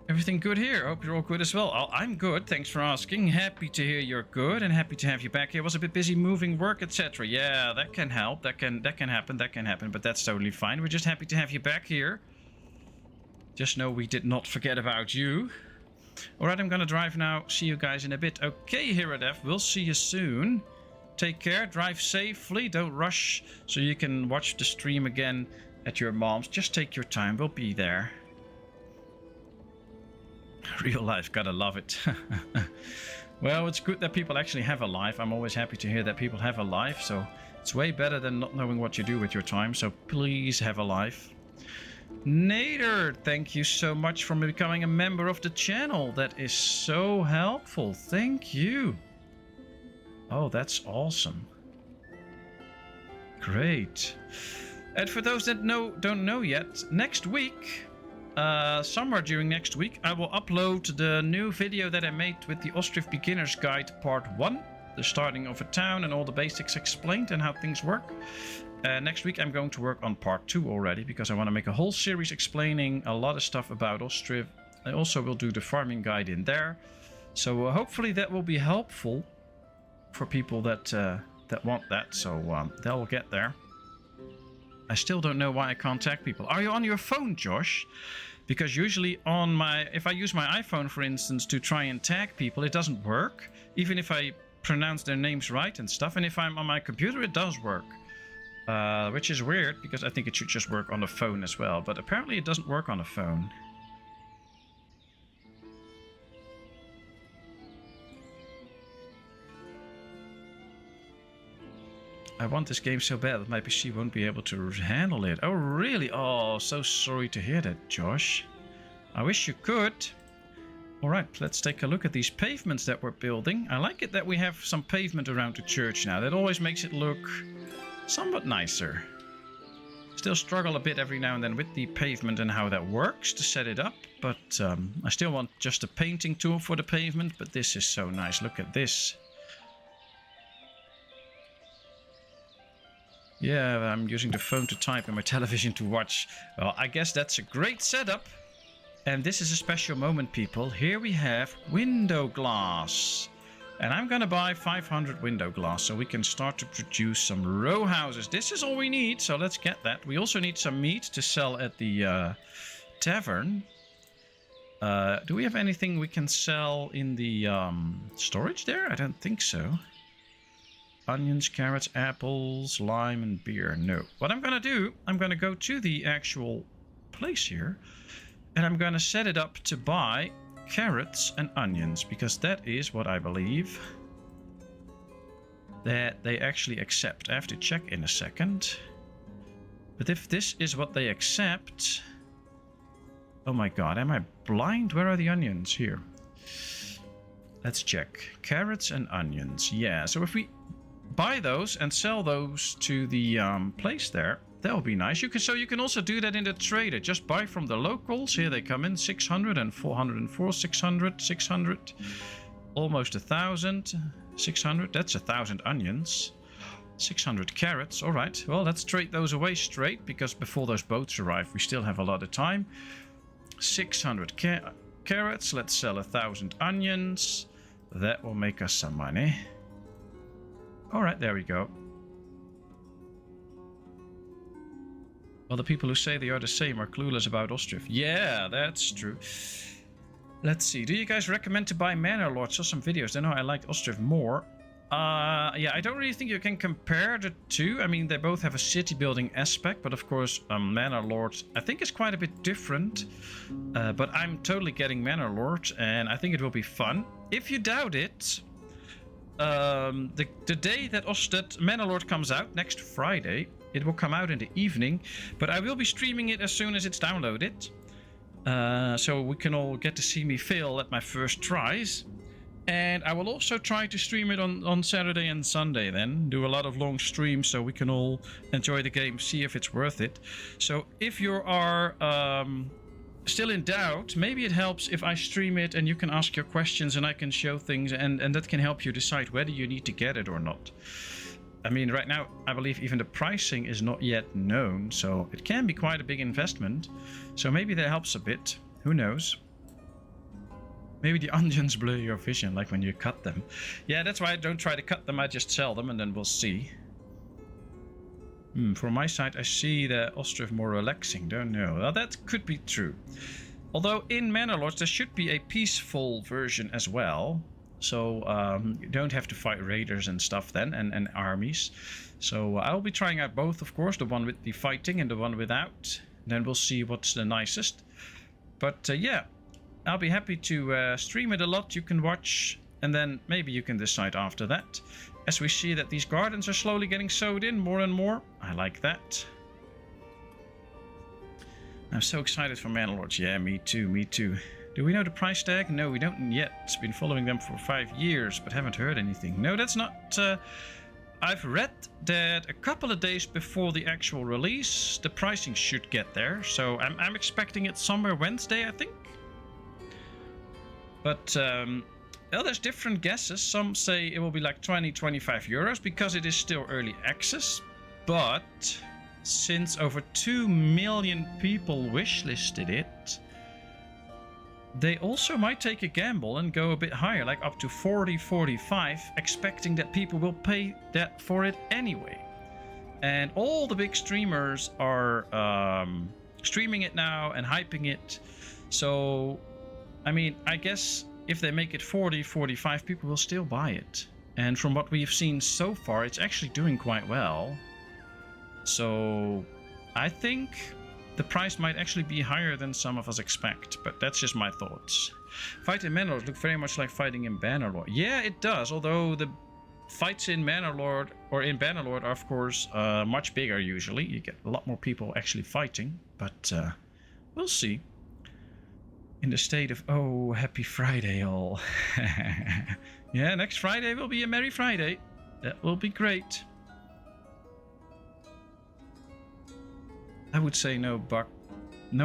Everything good here? I hope you're all good as well. Oh, I'm good, thanks for asking. Happy to hear you're good and happy to have you back here. Was a bit busy moving work, etc. Yeah, that can help. That can happen, but that's totally fine. We're just happy to have you back here. Just know we did not forget about you. Alright, I'm gonna drive now. See you guys in a bit. Okay, Hiradef, we'll see you soon. Take care, drive safely, don't rush, so you can watch the stream again at your mom's. Just take your time, we'll be there. Real life, gotta love it. Well, it's good that people actually have a life. I'm always happy to hear that people have a life, so it's way better than not knowing what you do with your time, so please have a life. Nader, thank you so much for becoming a member of the channel. That is so helpful. Thank you. Oh, that's awesome. Great. And for those that don't know yet, next week, somewhere during next week, I will upload the new video that I made with the Ostriv Beginner's Guide Part 1. The starting of a town and all the basics explained and how things work. Next week I'm going to work on Part 2 already, because I want to make a whole series explaining a lot of stuff about Ostriv. I also will do the farming guide in there. So hopefully that will be helpful for people that want that. So they'll get there. I still don't know why I can't tag people. Are you on your phone, Josh? Because usually if I use my iPhone, for instance, to try and tag people, it doesn't work. Even if I pronounce their names right and stuff. And if I'm on my computer, it does work. Which is weird, because I think it should just work on the phone as well. But apparently it doesn't work on a phone. I want this game so bad that my PC won't be able to handle it. Oh, really? Oh, so sorry to hear that, Josh. I wish you could. Alright, let's take a look at these pavements that we're building. I like it that we have some pavement around the church now. That always makes it look somewhat nicer. Still struggle a bit every now and then with the pavement and how that works to set it up. But I still want just a painting tool for the pavement. But this is so nice. Look at this. Yeah, I'm using the phone to type and my television to watch. Well, I guess that's a great setup. And this is a special moment, people. Here we have window glass. And I'm gonna buy 500 window glass so we can start to produce some row houses. This is all we need, so let's get that. We also need some meat to sell at the tavern. Do we have anything we can sell in the storage there? I don't think so. Onions, carrots, apples, lime, and beer. No. What I'm gonna do, I'm gonna go to the actual place here. And I'm gonna set it up to buy carrots and onions, because that is what I believe that they actually accept. I have to check in a second. But if this is what they accept... Oh my god, am I blind? Where are the onions? Here. Let's check. Carrots and onions. Yeah, so if we buy those and sell those to the place there, that would be nice. You can also do that in the trader. Just buy from the locals. Here they come in. 600 and 404. 600. 600. Almost 1,000. 600. That's 1,000 onions. 600 carrots. All right. Well, let's trade those away straight, because before those boats arrive, we still have a lot of time. 600 carrots. Let's sell 1,000 onions. That will make us some money. All right. There we go. Well, the people who say they are the same are clueless about Ostriv. Yeah, that's true. Let's see. Do you guys recommend to buy Manor Lord? Saw some videos. I know I liked Ostriv more. Yeah, I don't really think you can compare the two. I mean, they both have a city building aspect, but of course, Manor Lord, I think, is quite a bit different. But I'm totally getting Manor Lord, and I think it will be fun. If you doubt it, the day that Manor Lord comes out, next Friday, it will come out in the evening, but I will be streaming it as soon as it's downloaded. So we can all get to see me fail at my first tries. And I will also try to stream it on Saturday and Sunday then. Do a lot of long streams so we can all enjoy the game, see if it's worth it. So if you are still in doubt, maybe it helps if I stream it and you can ask your questions and I can show things, and that can help you decide whether you need to get it or not. I mean, right now, I believe even the pricing is not yet known, so it can be quite a big investment. So maybe that helps a bit. Who knows? Maybe the onions blur your vision, like when you cut them. Yeah, that's why I don't try to cut them, I just sell them and then we'll see. From my side, I see the Ostriv more relaxing. Don't know. Well, that could be true. Although in Manor Lords, there should be a peaceful version as well. So you don't have to fight raiders and stuff then, and armies. So I'll be trying out both, of course. The one with the fighting and the one without. Then we'll see what's the nicest. But yeah, I'll be happy to stream it a lot. You can watch, and then maybe you can decide after that. As we see that these gardens are slowly getting sowed in more and more. I like that. I'm so excited for Manor Lords. Yeah, me too, me too. Do we know the price tag? No, we don't yet. Been following them for 5 years, but haven't heard anything. No, that's not... I've read that a couple of days before the actual release, the pricing should get there. So I'm expecting it somewhere Wednesday, I think. But... well, there's different guesses. Some say it will be like 20-25 euros because it is still early access. But since over 2 million people wishlisted it, they also might take a gamble and go a bit higher, like up to 40-45, expecting that people will pay that for it anyway. And all the big streamers are streaming it now and hyping it. So, I mean, I guess... if they make it 40-45, people will still buy it. And from what we've seen so far, it's actually doing quite well. So I think the price might actually be higher than some of us expect. But that's just my thoughts. Fighting Manor Lord look very much like fighting in Bannerlord. Yeah, it does. Although the fights in Bannerlord or in Bannerlord are, of course, much bigger usually. You get a lot more people actually fighting. But we'll see. In the state of, oh, happy Friday all. Yeah, next Friday will be a Merry Friday. That will be great. I would say no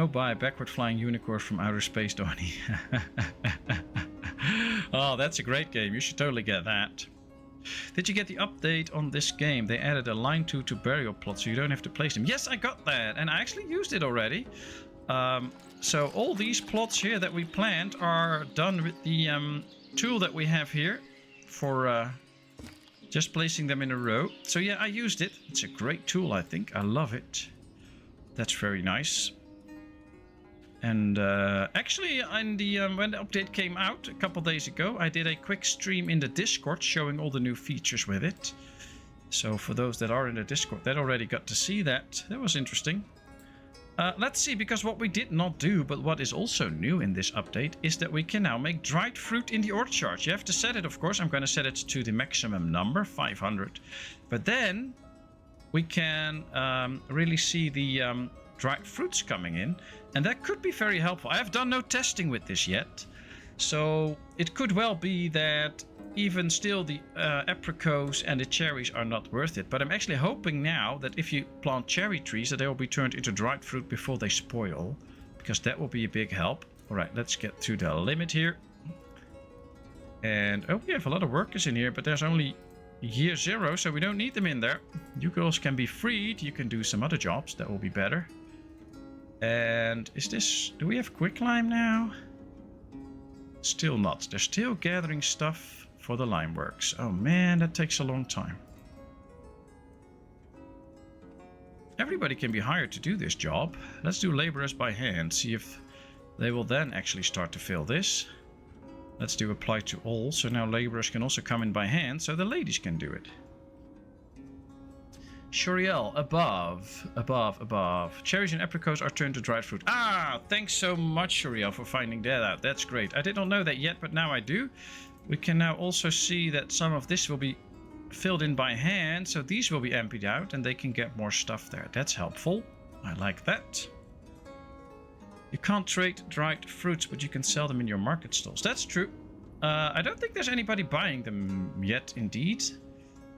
buy backward flying unicorn from outer space, Donnie. Oh, that's a great game. You should totally get that. Did you get the update on this game? They added a line to burial plot so you don't have to place them. Yes, I got that. And I actually used it already. So all these plots here that we planned are done with the tool that we have here for just placing them in a row. So yeah, I used it. It's a great tool, I think. I love it. That's very nice. And actually, in the when the update came out a couple days ago, I did a quick stream in the Discord showing all the new features with it. So for those that are in the Discord, that already got to see that. That was interesting. Let's see, because what we did not do, but what is also new in this update, is that we can now make dried fruit in the orchard. You have to set it, of course. I'm going to set it to the maximum number, 500. But then we can really see the dried fruits coming in. And that could be very helpful. I have done no testing with this yet. So it could well be that even still the apricots and the cherries are not worth it. But I'm actually hoping now that if you plant cherry trees, that they will be turned into dried fruit before they spoil. Because that will be a big help. Alright, let's get to the limit here. And, oh, we have a lot of workers in here, but there's only year 0, so we don't need them in there. You girls can be freed. You can do some other jobs. That will be better. And is this... do we have quicklime now? Still not. They're still gathering stuff for the lime works. Oh man, that takes a long time. Everybody can be hired to do this job. Let's do laborers by hand. See if they will then actually start to fill this. Let's do apply to all. So now laborers can also come in by hand, so the ladies can do it. Shuriel, above. Cherries and apricots are turned to dried fruit. Ah, thanks so much, Shuriel, for finding that out. That's great. I did not know that yet, but now I do. We can now also see that some of this will be filled in by hand, so these will be emptied out and they can get more stuff there. That's helpful. I like that. You can't trade dried fruits, but you can sell them in your market stalls. That's true. I don't think there's anybody buying them yet, indeed.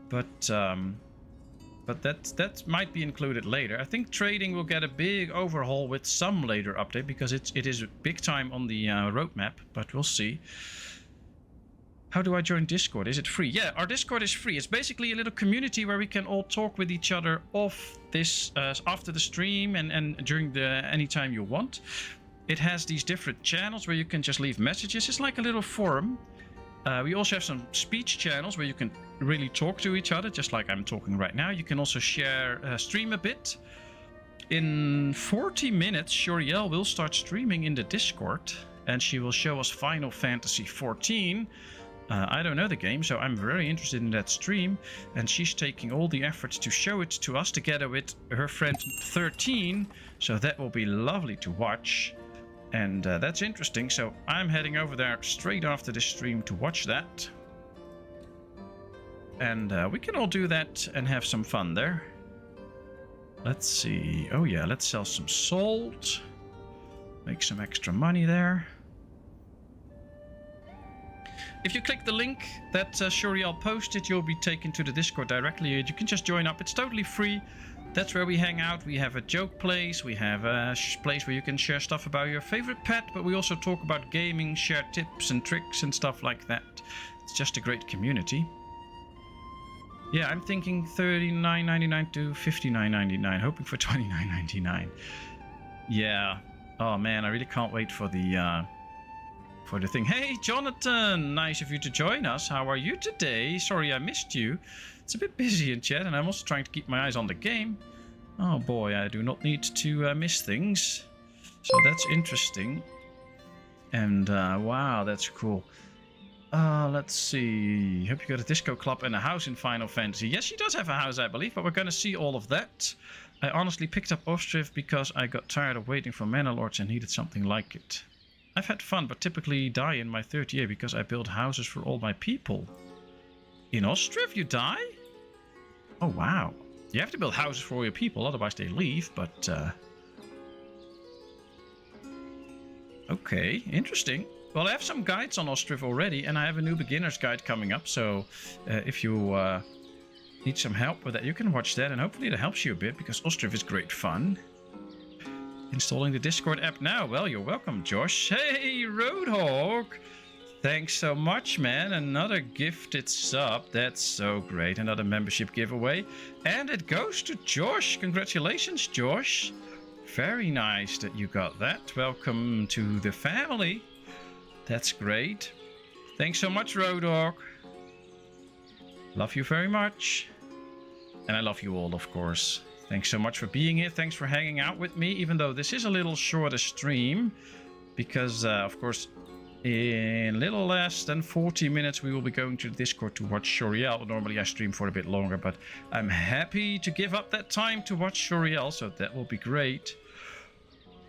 But but that might be included later. I think trading will get a big overhaul with some later update, because it is big time on the roadmap, but we'll see. How do I join Discord? Is it free? Yeah, our Discord is free. It's basically a little community where we can all talk with each other off this after the stream and during the anytime you want. It has these different channels where you can just leave messages. It's like a little forum. We also have some speech channels where you can really talk to each other, just like I'm talking right now. You can also stream a bit. In 40 minutes, Shuriel will start streaming in the Discord, and she will show us Final Fantasy XIV. I don't know the game, so I'm very interested in that stream, and she's taking all the efforts to show it to us together with her friend 13, so that will be lovely to watch, and that's interesting. So I'm heading over there straight after this stream to watch that, and we can all do that and have some fun there. Let's see. Oh yeah, let's sell some salt, make some extra money there. If you click the link that Shuriel posted, you'll be taken to the Discord directly. You can just join up. It's totally free. That's where we hang out. We have a joke place. We have a place where you can share stuff about your favorite pet, but we also talk about gaming, share tips and tricks and stuff like that. It's just a great community. Yeah, I'm thinking $39.99 to $59.99, hoping for $29.99. Yeah. Oh man, I really can't wait for the thing. Hey, Jonathan! Nice of you to join us. How are you today? Sorry I missed you. It's a bit busy in chat, and I'm also trying to keep my eyes on the game. Oh boy, I do not need to miss things. So that's interesting. And wow, that's cool. Let's see. Hope you got a disco club and a house in Final Fantasy. Yes, she does have a house, I believe, but we're going to see all of that. I honestly picked up Ostriv because I got tired of waiting for Mana Lords and needed something like it. I've had fun, but typically die in my third year because I build houses for all my people. In Ostriv, you die? Oh, wow. You have to build houses for all your people, otherwise they leave, but... Okay, interesting. Well, I have some guides on Ostriv already, and I have a new beginner's guide coming up, so if you need some help with that, you can watch that, and hopefully that helps you a bit, because Ostriv is great fun. Installing the Discord app now. Well, you're welcome, Josh. Hey, Roadhog! Thanks so much, man. Another gifted sub. That's so great. Another membership giveaway. And it goes to Josh. Congratulations, Josh. Very nice that you got that. Welcome to the family. That's great. Thanks so much, Roadhog. Love you very much. And I love you all, of course. Thanks so much for being here. Thanks for hanging out with me, even though this is a little shorter stream. Because, of course, in little less than 40 minutes, we will be going to the Discord to watch Shuriel. Normally, I stream for a bit longer, but I'm happy to give up that time to watch Shuriel, so that will be great.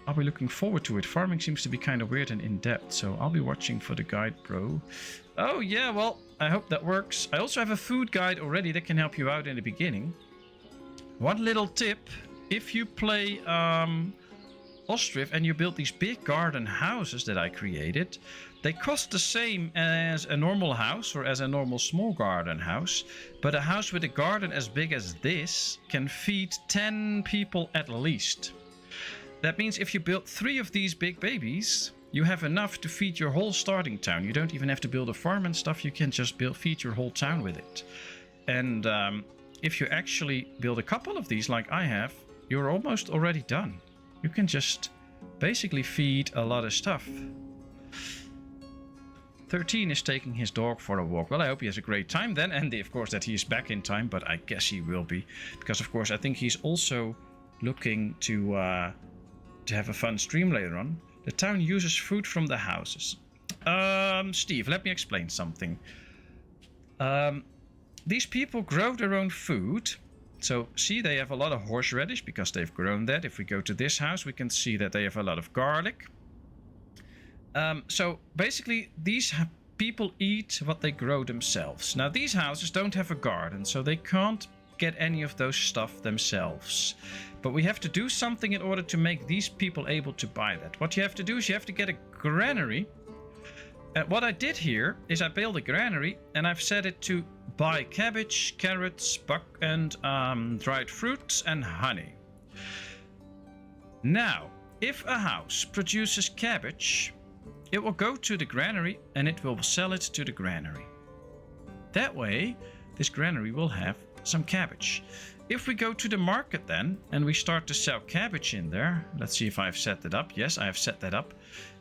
I'll be looking forward to it. Farming seems to be kind of weird and in-depth, so I'll be watching for the guide, bro. Oh, yeah, well, I hope that works. I also have a food guide already that can help you out in the beginning. One little tip, if you play Ostriv and you build these big garden houses that I created, they cost the same as a normal house or as a normal small garden house, but a house with a garden as big as this can feed 10 people at least. That means if you build 3 of these big babies, you have enough to feed your whole starting town. You don't even have to build a farm and stuff, you can just feed your whole town with it. And if you actually build a couple of these like I have, you're almost already done. You can just basically feed a lot of stuff. 13 is taking his dog for a walk. Well, I hope he has a great time then, and of course that he is back in time, but I guess he will be. Because of course I think he's also looking to have a fun stream later on. The town uses food from the houses. Steve, let me explain something. These people grow their own food. So, see, they have a lot of horseradish because they've grown that. If we go to this house, we can see that they have a lot of garlic. So, basically, these people eat what they grow themselves. Now, these houses don't have a garden, so they can't get any of those stuff themselves. But we have to do something in order to make these people able to buy that. What you have to do is you have to get a granary What I did here is I built a granary and I've set it to buy cabbage, carrots, and dried fruits and honey. Now, if a house produces cabbage, it will go to the granary and it will sell it to the granary. That way, this granary will have some cabbage. If we go to the market then and we start to sell cabbage in there, let's see if I've set that up. Yes, I have set that up.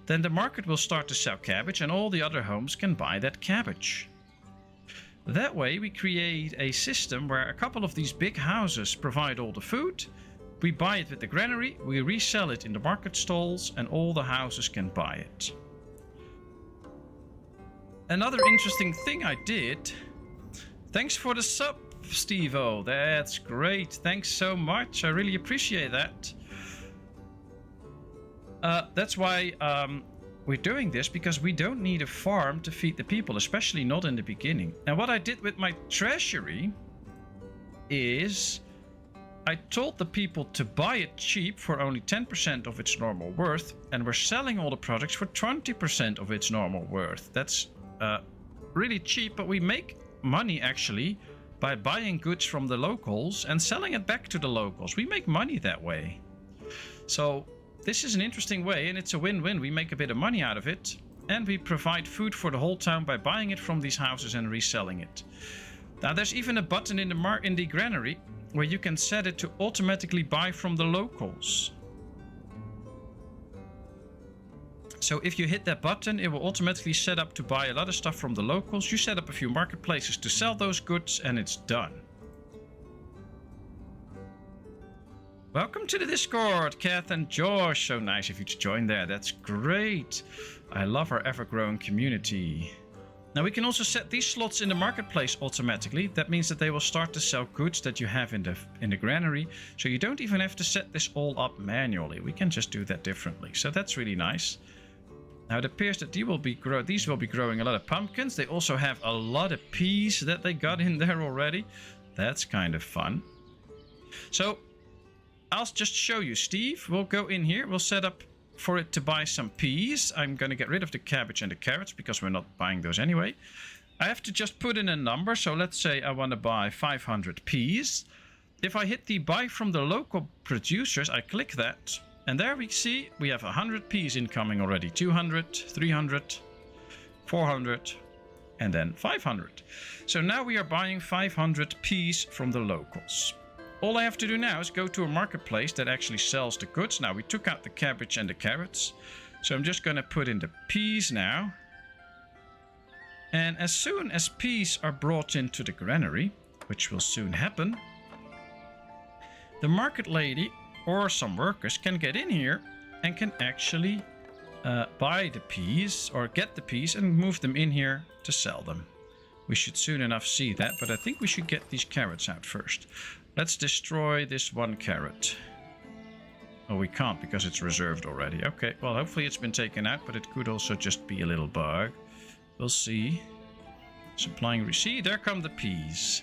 Then the market will start to sell cabbage and all the other homes can buy that cabbage. That way we create a system where a couple of these big houses provide all the food. We buy it with the granary, we resell it in the market stalls and all the houses can buy it. Another interesting thing I did, thanks for the sub, Steve-O, that's great, thanks so much, I really appreciate that. That's why we're doing this, because we don't need a farm to feed the people, especially not in the beginning. And what I did with my treasury is I told the people to buy it cheap for only 10% of its normal worth, and we're selling all the products for 20% of its normal worth. That's really cheap, but we make money actually by buying goods from the locals and selling it back to the locals. We make money that way. So this is an interesting way, and it's a win-win. We make a bit of money out of it, and we provide food for the whole town by buying it from these houses and reselling it. Now there's even a button in the granary where you can set it to automatically buy from the locals. So if you hit that button, it will automatically set up to buy a lot of stuff from the locals. You set up a few marketplaces to sell those goods and it's done. Welcome to the Discord, Kath and Josh. So nice of you to join there. That's great. I love our ever-growing community. Now we can also set these slots in the marketplace automatically. That means that they will start to sell goods that you have in the granary. So you don't even have to set this all up manually. We can just do that differently. So that's really nice. Now it appears that these will be growing a lot of pumpkins. They also have a lot of peas that they got in there already. That's kind of fun. So I'll just show you. Steve, we'll go in here. We'll set up for it to buy some peas. I'm going to get rid of the cabbage and the carrots because we're not buying those anyway. I have to just put in a number. So let's say I want to buy 500 peas. If I hit the buy from the local producers, I click that. And there we see we have 100 peas incoming already. 200, 300, 400, and then 500. So now we are buying 500 peas from the locals. All I have to do now is go to a marketplace that actually sells the goods. Now we took out the cabbage and the carrots. So I'm just going to put in the peas now. And as soon as peas are brought into the granary, which will soon happen, the market lady or some workers can get in here and can actually buy the peas or get the peas and move them in here to sell them. We should soon enough see that, but I think we should get these carrots out first. Let's destroy this one carrot. Oh, we can't because it's reserved already. Okay, well, hopefully it's been taken out, but it could also just be a little bug. We'll see. Supplying receipt. There come the peas.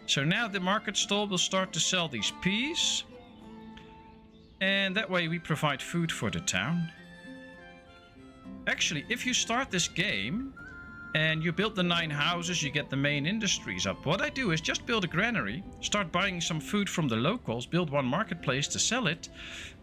So now the market stall will start to sell these peas. And that way we provide food for the town. Actually, if you start this game and you build the 9 houses, you get the main industries up. What I do is just build a granary, start buying some food from the locals, build one marketplace to sell it,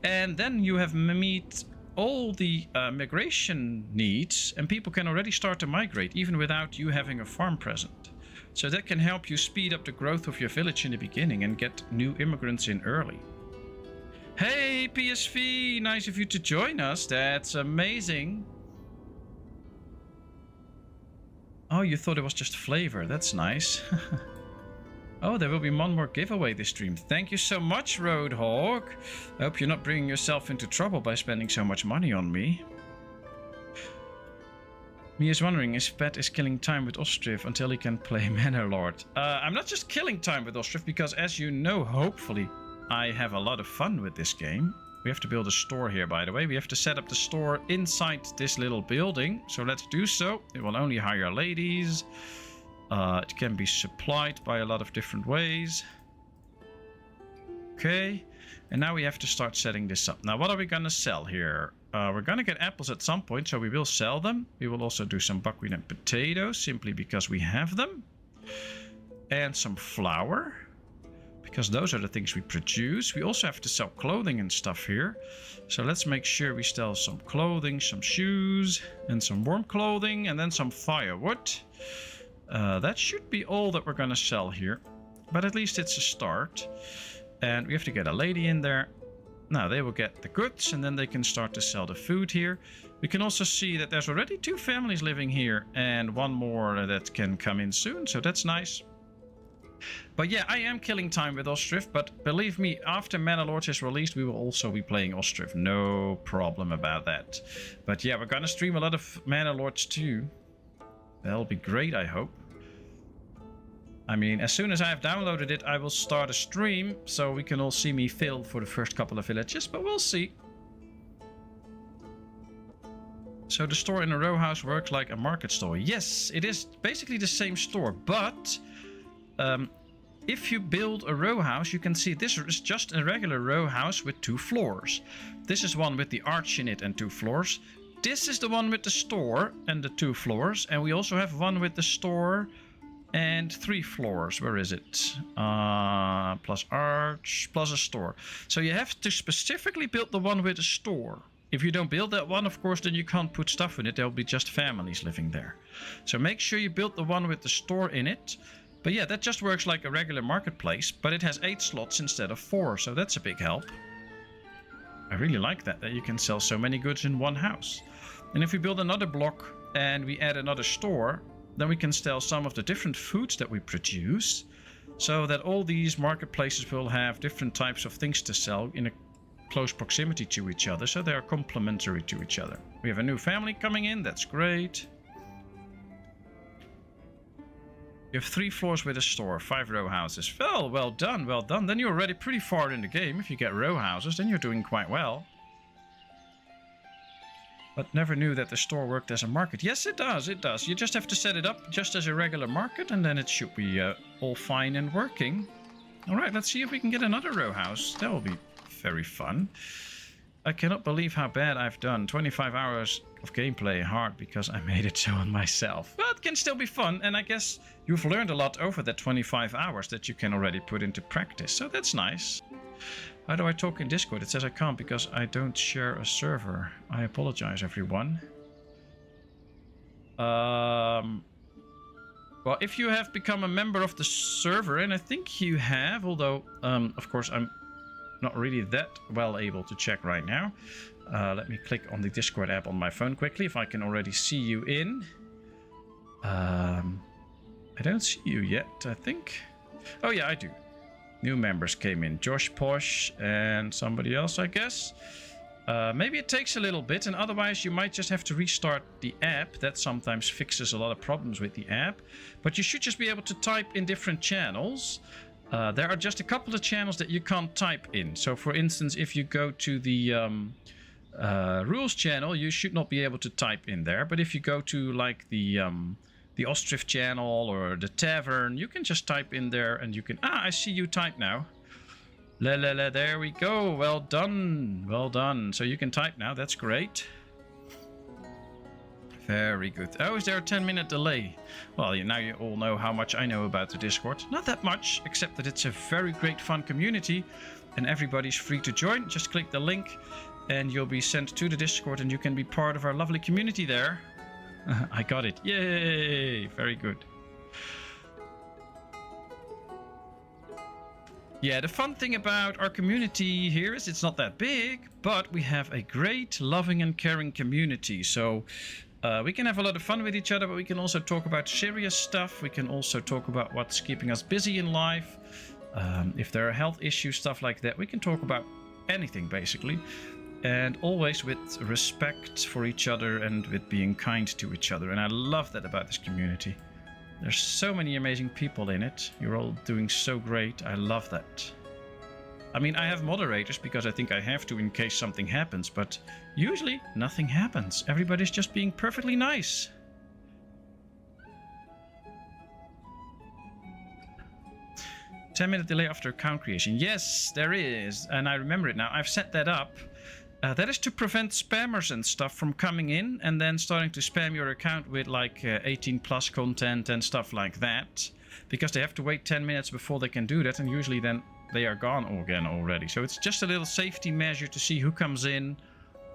and then you have meet all the migration needs, and people can already start to migrate even without you having a farm present. So that can help you speed up the growth of your village in the beginning and get new immigrants in early. Hey PSV, nice of you to join us. That's amazing. Oh, you thought it was just flavor. That's nice. Oh, there will be one more giveaway this stream. Thank you so much, Roadhog. I hope you're not bringing yourself into trouble by spending so much money on me. Me is wondering if Pat is killing time with Ostriv until he can play Manor Lord. I'm not just killing time with Ostriv because, as you know, hopefully, I have a lot of fun with this game. We have to build a store here, by the way. We have to set up the store inside this little building. So let's do so. It will only hire ladies. It can be supplied by a lot of different ways. Okay. And now we have to start setting this up. Now, what are we going to sell here? we're going to get apples at some point, so we will sell them. We will also do some buckwheat and potatoes, simply because we have them. And some flour, because those are the things we produce. We also have to sell clothing and stuff here. So let's make sure we sell some clothing, some shoes, and some warm clothing, and then some firewood. That should be all that we're going to sell here. But at least it's a start. And we have to get a lady in there. Now they will get the goods, and then they can start to sell the food here. We can also see that there's already 2 families living here, and 1 more that can come in soon, so that's nice. But yeah, I am killing time with Ostriv, but believe me, after Mana Lords is released, we will also be playing Ostriv. No problem about that. But yeah, we're gonna stream a lot of Mana Lords too. That'll be great, I hope. I mean, as soon as I have downloaded it, I will start a stream, so we can all see me fail for the first couple of villages, but we'll see. So the store in a Rowhouse works like a market store. Yes, it is basically the same store, but if you build a rowhouse, you can see this is just a regular rowhouse with 2 floors. This is one with the arch in it and 2 floors. This is the one with the store and the 2 floors, and we also have one with the store and 3 floors. Where is it? Plus arch, plus a store. So you have to specifically build the one with a store. If you don't build that one, of course, then you can't put stuff in it. There'll be just families living there. So make sure you build the one with the store in it. But yeah, that just works like a regular marketplace, but it has 8 slots instead of 4, so that's a big help. I really like that you can sell so many goods in one house. And if we build another block and we add another store, then we can sell some of the different foods that we produce, so that all these marketplaces will have different types of things to sell in a close proximity to each other, so they are complementary to each other. We have a new family coming in, that's great. You have 3 floors with a store, 5 row houses. Well done, well done. Then you're already pretty far in the game. If you get row houses, then you're doing quite well. But never knew that the store worked as a market. Yes, it does, it does. You just have to set it up just as a regular market, and then it should be all fine and working. All right, let's see if we can get another row house. That will be very fun. I cannot believe how bad I've done. 25 hours of gameplay hard because I made it so on myself. But it can still be fun, and I guess you've learned a lot over that 25 hours that you can already put into practice. So that's nice. How do I talk in Discord? It says I can't because I don't share a server. I apologize, everyone. Well, if you have become a member of the server, and I think you have, although, of course, I'm not really that well able to check right now. Let me click on the Discord app on my phone quickly if I can already see you in. I don't see you yet, I think. Oh yeah, I do. New members came in. Josh Posh and somebody else, I guess. Maybe it takes a little bit, and otherwise you might just have to restart the app. That sometimes fixes a lot of problems with the app. But you should just be able to type in different channels. There are just a couple of channels that you can't type in. So for instance, if you go to the rules channel, you should not be able to type in there. But if you go to like the Ostriv channel or the tavern, you can just type in there and you can... I see you type now. There we go. Well done. Well done. So you can type now. That's great. Very good. Oh, is there a 10-minute delay? Well, now you all know how much I know about the Discord. Not that much, except that it's a very great fun community and everybody's free to join. Just click the link and you'll be sent to the Discord and you can be part of our lovely community there. I got it. Yay! Very good. Yeah, the fun thing about our community here is it's not that big, but we have a great, loving and caring community. So we can have a lot of fun with each other, but we can also talk about serious stuff. We can also talk about what's keeping us busy in life. If there are health issues, stuff like that, we can talk about anything basically. And always with respect for each other and with being kind to each other. And I love that about this community. There's so many amazing people in it. You're all doing so great. I love that. I mean, I have moderators because I think I have to in case something happens, but usually nothing happens. Everybody's just being perfectly nice. "10-minute delay after account creation." Yes, there is. And I remember it now. I've set that up. That is to prevent spammers and stuff from coming in and then starting to spam your account with like 18 plus content and stuff like that. Because they have to wait 10 minutes before they can do that, and usually then they are gone again already. So it's just a little safety measure to see who comes in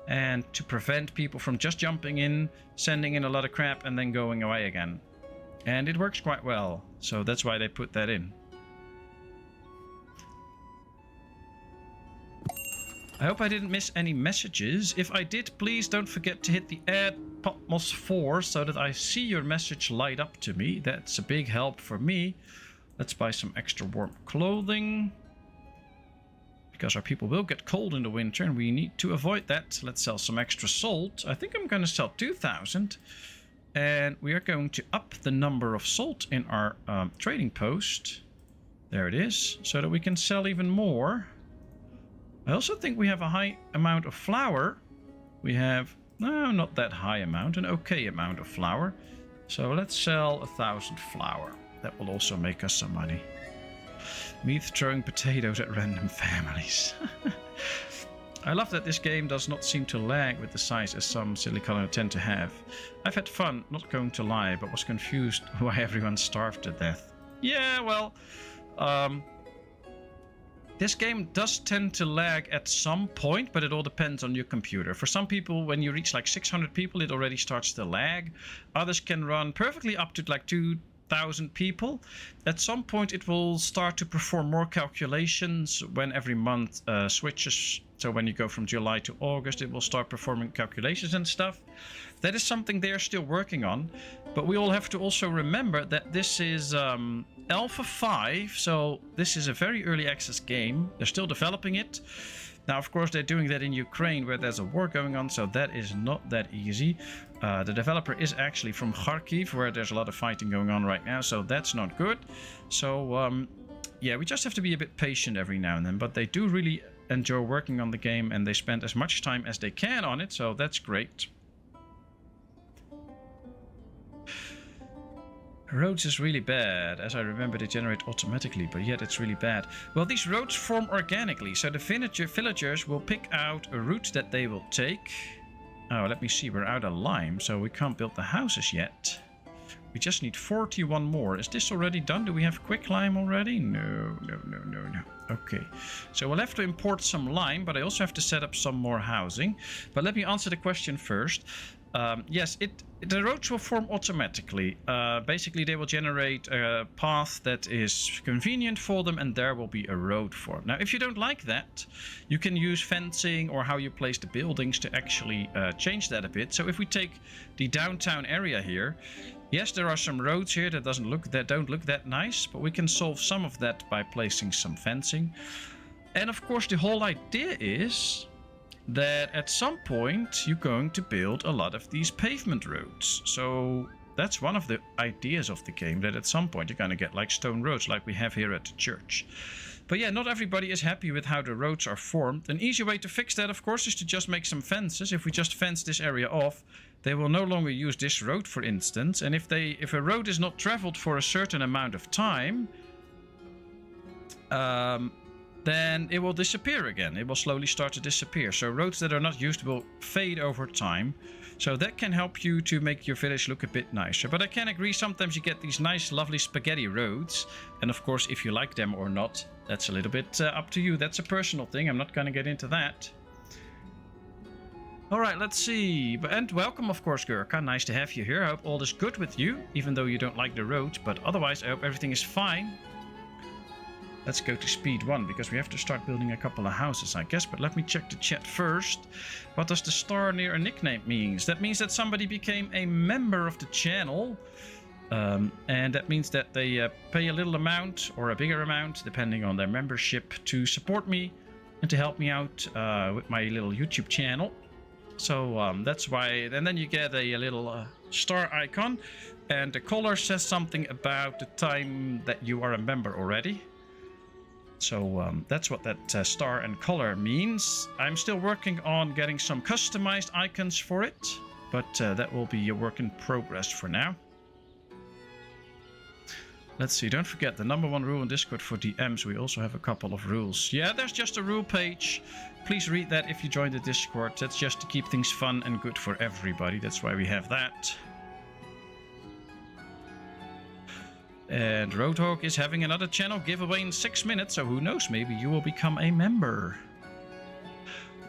and to prevent people from just jumping in, sending in a lot of crap and then going away again. And it works quite well, so that's why they put that in. I hope I didn't miss any messages. If I did, please don't forget to hit the add PatmosIV so that I see your message light up to me. That's a big help for me. Let's buy some extra warm clothing, because our people will get cold in the winter and we need to avoid that. Let's sell some extra salt. I think I'm going to sell 2,000. And we are going to up the number of salt in our trading post. There it is, so that we can sell even more. I also think we have a high amount of flour. We have, no, not that high amount, an okay amount of flour. So let's sell 1,000 flour. That will also make us some money. Meat throwing potatoes at random families. I love that this game does not seem to lag with the size as some Silicon tend to have. I've had fun, not going to lie, but was confused why everyone starved to death. Yeah, well, this game does tend to lag at some point, but it all depends on your computer. For some people, when you reach like 600 people, it already starts to lag. Others can run perfectly up to like 2,000 people. At some point, it will start to perform more calculations when every month switches. So when you go from July to August, it will start performing calculations and stuff. That is something they are still working on. But we all have to also remember that this is Alpha 5, so this is a very early access game. They're still developing it. Now, of course, they're doing that in Ukraine where there's a war going on, so that is not that easy. The developer is actually from Kharkiv, where there's a lot of fighting going on right now, so that's not good. So, yeah, we just have to be a bit patient every now and then, but they do really enjoy working on the game, and they spend as much time as they can on it, so that's great. Roads is really bad. As I remember, they generate automatically, but yet it's really bad. Well, these roads form organically, so the villagers will pick out a route that they will take. Oh, let me see. We're out of lime, so we can't build the houses yet. We just need 41 more. Is this already done? Do we have quick lime already? No. Okay, so we'll have to import some lime, but I also have to set up some more housing. But let me answer the question first. Yes, the roads will form automatically. Basically, they will generate a path that is convenient for them, and there will be a road for them. Now, if you don't like that, you can use fencing or how you place the buildings to actually change that a bit. So if we take the downtown area here, yes, there are some roads here that don't look that nice, but we can solve some of that by placing some fencing. And of course, the whole idea is that at some point you're going to build a lot of these pavement roads. So that's one of the ideas of the game, that at some point you're going to get like stone roads like we have here at the church. But yeah, not everybody is happy with how the roads are formed. An easy way to fix that, of course, is to just make some fences. If we just fence this area off, they will no longer use this road, for instance. And if a road is not traveled for a certain amount of time, then it will disappear again. It will slowly start to disappear. So roads that are not used will fade over time. So that can help you to make your village look a bit nicer. But I can agree, sometimes you get these nice, lovely spaghetti roads. And of course, if you like them or not, that's a little bit up to you. That's a personal thing. I'm not going to get into that. All right, let's see. And welcome, of course, Gurkha. Nice to have you here. I hope all is good with you, even though you don't like the roads. But otherwise, I hope everything is fine. Let's go to speed 1, because we have to start building a couple of houses, I guess. But let me check the chat first. What does the star near a nickname means? That means that somebody became a member of the channel. And that means that they pay a little amount or a bigger amount, depending on their membership, to support me and to help me out with my little YouTube channel. So that's why. And then you get a little star icon. And the color says something about the time that you are a member already. So that's what that star and color means. I'm still working on getting some customized icons for it, but that will be a work in progress for now. Let's see, don't forget the #1 rule in Discord for DMs. We also have a couple of rules. Yeah, there's just a rule page. Please read that if you join the Discord. That's just to keep things fun and good for everybody. That's why we have that. And Roadhog is having another channel giveaway in 6 minutes, so who knows, maybe you will become a member.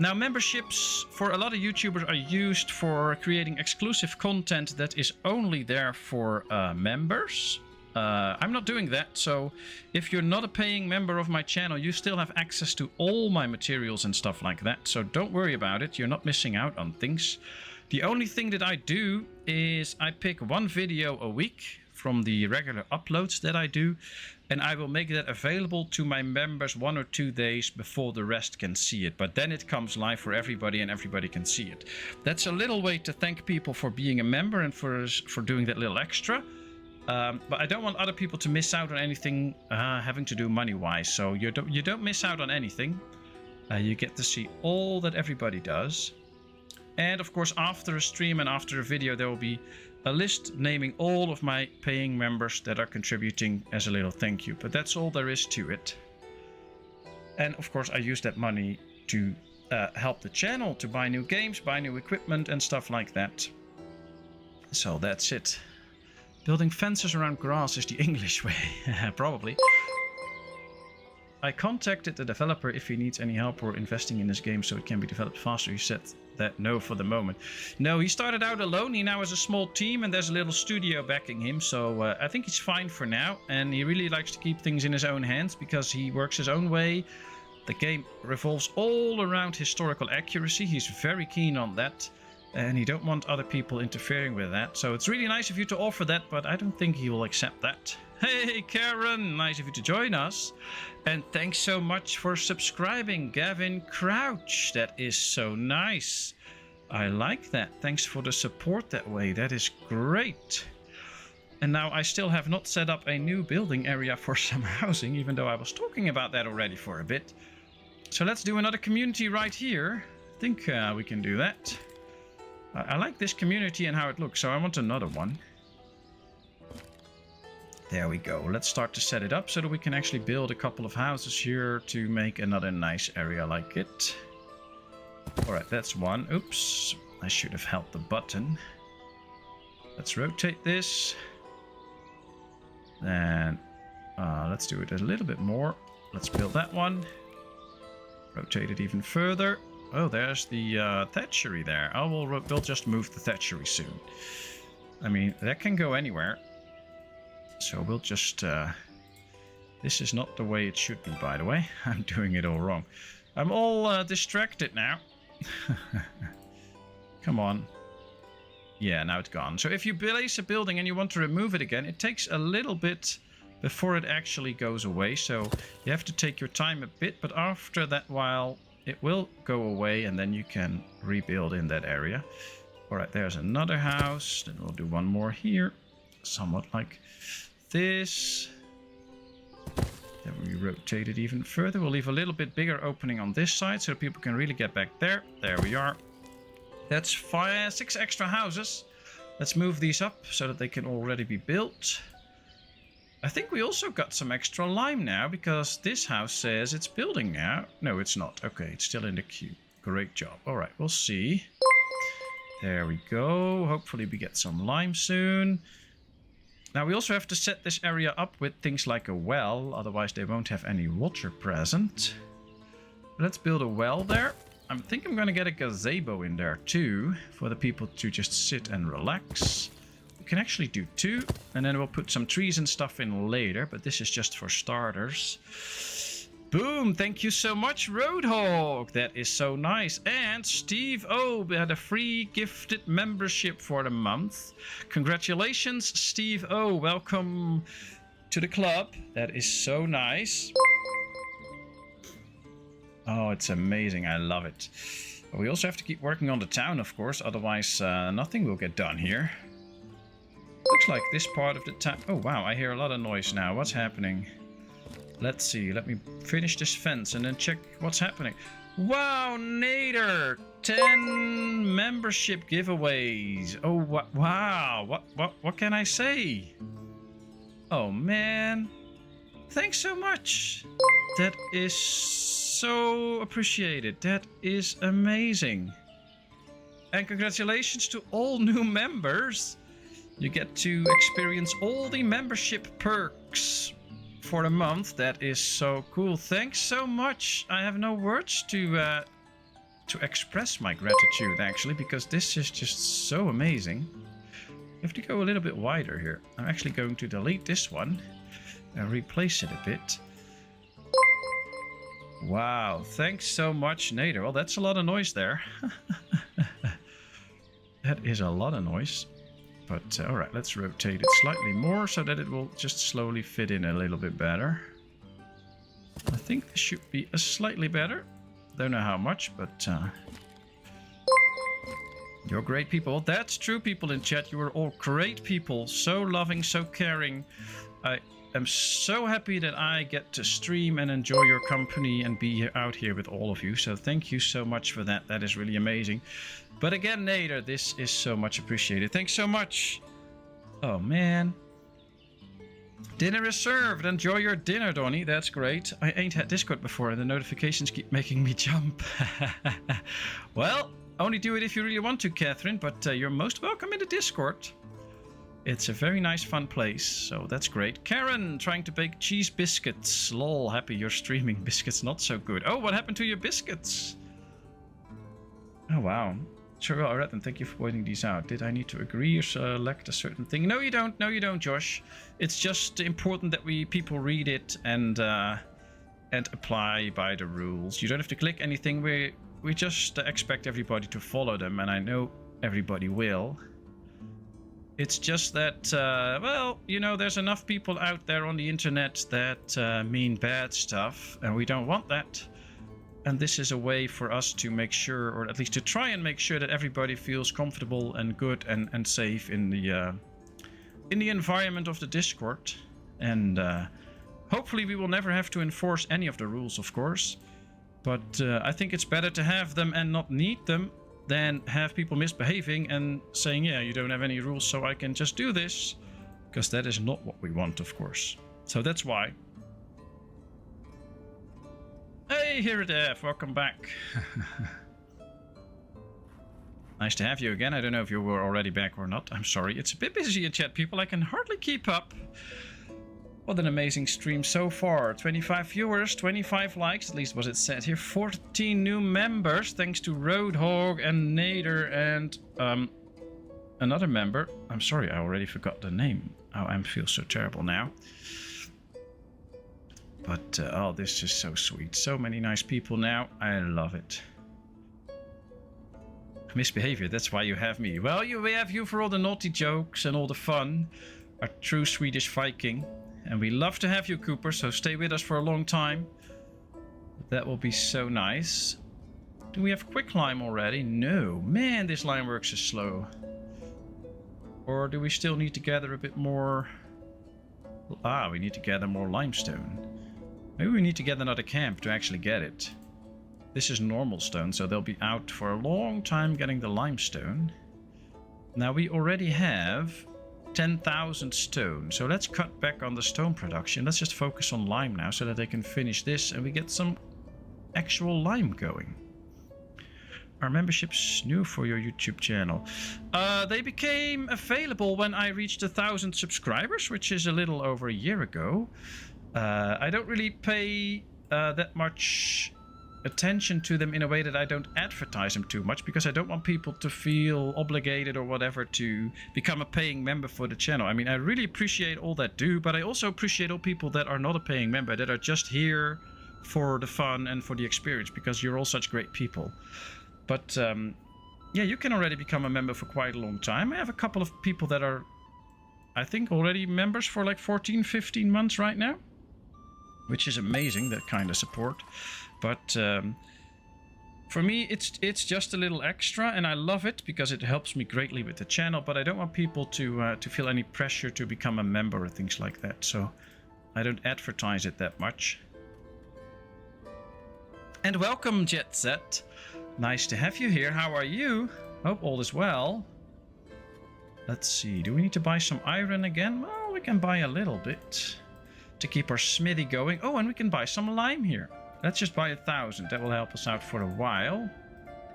Now, memberships for a lot of YouTubers are used for creating exclusive content that is only there for members. I'm not doing that, so if you're not a paying member of my channel, you still have access to all my materials and stuff like that, so don't worry about it. You're not missing out on things. The only thing that I do is I pick one video a week from the regular uploads that I do, and I will make that available to my members 1 or 2 days before the rest can see it. But then it comes live for everybody and everybody can see it. That's a little way to thank people for being a member and for doing that little extra. But I don't want other people to miss out on anything having to do money-wise. So you don't miss out on anything. You get to see all that everybody does. And of course, after a stream and after a video, there will be a list naming all of my paying members that are contributing as a little thank you. But that's all there is to it. And of course, I use that money to help the channel, to buy new games, buy new equipment and stuff like that. So that's it. Building fences around grass is the English way. Probably. I contacted the developer if he needs any help or investing in this game so it can be developed faster. He said that no for the moment. No, he started out alone. He now has a small team and there's a little studio backing him. So I think he's fine for now. And he really likes to keep things in his own hands because he works his own way. The game revolves all around historical accuracy. He's very keen on that. And he don't want other people interfering with that. So it's really nice of you to offer that, but I don't think he will accept that. Hey Karen, nice of you to join us. And thanks so much for subscribing, Gavin Crouch. That is so nice. I like that. Thanks for the support that way. That is great. And now I still have not set up a new building area for summer housing, even though I was talking about that already for a bit. So let's do another community right here. I think we can do that. I like this community and how it looks, so I want another one. There we go. Let's start to set it up so that we can actually build a couple of houses here to make another nice area like it. Alright, that's one. Oops, I should have held the button. Let's rotate this. Then let's do it a little bit more. Let's build that one. Rotate it even further. Oh, there's the thatchery there. We'll just move the thatchery soon. I mean, that can go anywhere. So we'll just... this is not the way it should be, by the way. I'm doing it all wrong. I'm all distracted now. Come on. Yeah, now it's gone. So if you place a building and you want to remove it again, it takes a little bit before it actually goes away. So you have to take your time a bit, but after that while... it will go away and then you can rebuild in that area. Alright, there's another house. Then we'll do one more here. Somewhat like this. Then we rotate it even further. We'll leave a little bit bigger opening on this side so people can really get back there. There we are. That's 6 extra houses. Let's move these up so that they can already be built. I think we also got some extra lime now, because this house says it's building now. No, it's not. Okay, it's still in the queue. Great job. All right, we'll see. There we go. Hopefully we get some lime soon. Now we also have to set this area up with things like a well, otherwise they won't have any water present. Let's build a well there. I think I'm going to get a gazebo in there too, for the people to just sit and relax. Can actually do 2, and then we'll put some trees and stuff in later, but this is just for starters. Boom, thank you so much, Roadhog. That is so nice. And Steve O had a free gifted membership for the month. Congratulations, Steve O. Welcome to the club. That is so nice. Oh, it's amazing. I love it. We also have to keep working on the town, of course, otherwise nothing will get done here. Looks like this part of the town... Oh, wow, I hear a lot of noise now. What's happening? Let's see. Let me finish this fence and then check what's happening. Wow, Nader! 10 membership giveaways. Oh, wow. What can I say? Oh man, thanks so much. That is so appreciated. That is amazing. And congratulations to all new members. You get to experience all the membership perks for a month. That is so cool. Thanks so much. I have no words to express my gratitude, actually, because this is just so amazing. You have to go a little bit wider here. I'm actually going to delete this one and replace it a bit. Wow, thanks so much, Nader. Well, that's a lot of noise there. That is a lot of noise. But all right, let's rotate it slightly more so that it will just slowly fit in a little bit better. I think this should be a slightly better. Don't know how much, but you're great people. That's true, people in chat. You are all great people. So loving, so caring. I am so happy that I get to stream and enjoy your company and be out here with all of you. So thank you so much for that. That is really amazing. But again, Nader, this is so much appreciated. Thanks so much. Oh, man. Dinner is served. Enjoy your dinner, Donnie. That's great. I ain't had Discord before and the notifications keep making me jump. Well, only do it if you really want to, Catherine, but you're most welcome in the Discord. It's a very nice, fun place, so that's great. Karen, trying to bake cheese biscuits. Lol, happy you're streaming. Biscuits not so good. Oh, what happened to your biscuits? Oh, wow. Sure, well, alright then, thank you for pointing these out. Did I need to agree or select a certain thing? No, you don't. No, you don't, Josh. It's just important that people read it and apply by the rules. You don't have to click anything. We just expect everybody to follow them, and I know everybody will. It's just that, well, you know, there's enough people out there on the internet that mean bad stuff, and we don't want that. And this is a way for us to make sure, or at least to try and make sure that everybody feels comfortable and good and safe in the environment of the Discord. And hopefully we will never have to enforce any of the rules, of course. But I think it's better to have them and not need them than have people misbehaving and saying, yeah, you don't have any rules, so I can just do this. Because that is not what we want, of course. So that's why. Hey, here it is. Welcome back. Nice to have you again. I don't know if you were already back or not. I'm sorry. It's a bit busy in chat, people. I can hardly keep up. What an amazing stream so far. 25 viewers, 25 likes, at least was it said here. 14 new members, thanks to Roadhog and Nader and another member. I'm sorry, I already forgot the name. Oh, I feel so terrible now. But, oh, this is so sweet. So many nice people now. I love it. Misbehavior, that's why you have me. Well, we have you for all the naughty jokes and all the fun. A true Swedish Viking. And we love to have you, Cooper, so stay with us for a long time. That will be so nice. Do we have quicklime already? No. Man, this lime works is slow. Or do we still need to gather a bit more? Ah, we need to gather more limestone. Maybe we need to get another camp to actually get it. This is normal stone, so they'll be out for a long time getting the limestone. Now we already have 10,000 stone, so let's cut back on the stone production. Let's just focus on lime now so that they can finish this and we get some actual lime going. Are memberships new for your YouTube channel? They became available when I reached 1,000 subscribers, which is a little over a year ago. I don't really pay that much attention to them in a way that I don't advertise them too much, because I don't want people to feel obligated or whatever to become a paying member for the channel. I mean, I really appreciate all that do, but I also appreciate all people that are not a paying member, that are just here for the fun and for the experience, because you're all such great people. But yeah, you can already become a member for quite a long time. I have a couple of people that are, I think, already members for like 14, 15 months right now, which is amazing, that kind of support. But for me, it's just a little extra, and I love it because it helps me greatly with the channel. But I don't want people to feel any pressure to become a member or things like that. So I don't advertise it that much. And welcome, Jet Set. Nice to have you here. How are you? Hope all is well. Let's see. Do we need to buy some iron again? Well, Well, we can buy a little bit to keep our smithy going. Oh, and we can buy some lime here. Let's just buy 1,000. That will help us out for a while.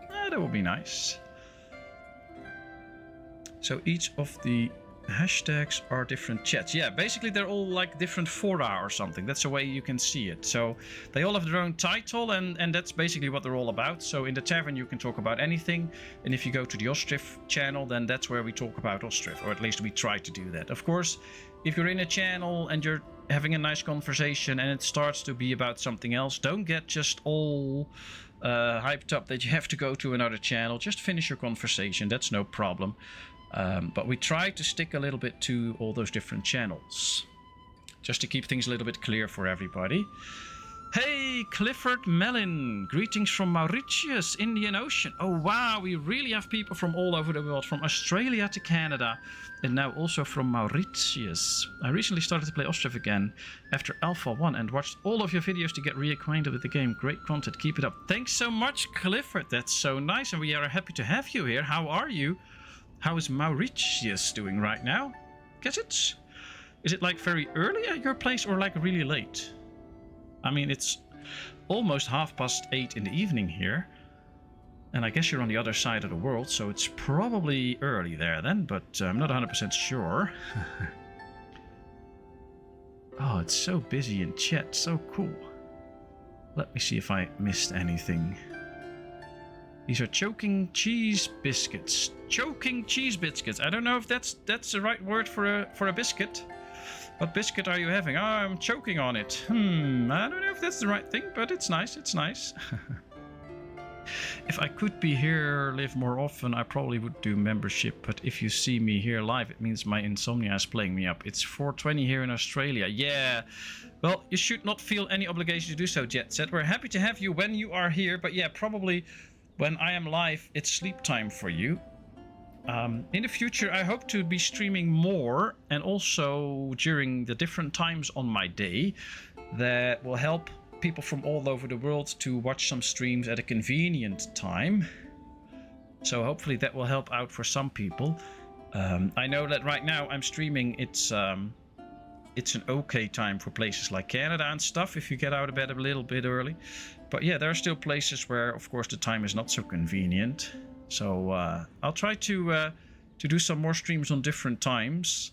That will be nice. So each of the hashtags are different chats. Yeah, basically they're all like different fora or something. That's the way you can see it. So they all have their own title, and that's basically what they're all about. So in the tavern you can talk about anything, and if you go to the Ostriv channel, then that's where we talk about Ostriv, or at least we try to do that. Of course, if you're in a channel and you're having a nice conversation and it starts to be about something else, don't get just all hyped up that you have to go to another channel. Just finish your conversation. That's no problem. But we try to stick a little bit to all those different channels, just to keep things a little bit clear for everybody. Hey, Clifford Mellon, greetings from Mauritius, Indian Ocean. Oh wow, we really have people from all over the world, from Australia to Canada, and now also from Mauritius. I recently started to play Ostriv again after Alpha 1 and watched all of your videos to get reacquainted with the game. Great content, keep it up. Thanks so much, Clifford, that's so nice, and we are happy to have you here. How are you? How is Mauritius doing right now? Is it like very early at your place or like really late? I mean, it's almost 8:30 in the evening here. And I guess you're on the other side of the world, so it's probably early there then, but I'm not 100% sure. Oh, it's so busy in chat, so cool. Let me see if I missed anything. These are choking cheese biscuits. Choking cheese biscuits. I don't know if that's the right word for a biscuit. What biscuit are you having? Oh, I'm choking on it. I don't know if that's the right thing, but it's nice. It's nice. If I could be here, live more often, I probably would do membership. But if you see me here live, it means my insomnia is playing me up. It's 4:20 here in Australia. Yeah. Well, you should not feel any obligation to do so, Jet Set. We're happy to have you when you are here. But yeah, probably when I am live, it's sleep time for you. In the future, I hope to be streaming more, and also during the different times on my day that will help people from all over the world to watch some streams at a convenient time. So hopefully that will help out for some people. I know that right now I'm streaming, it's an okay time for places like Canada and stuff if you get out of bed a little bit early. But yeah, there are still places where, of course, the time is not so convenient. So I'll try to do some more streams on different times.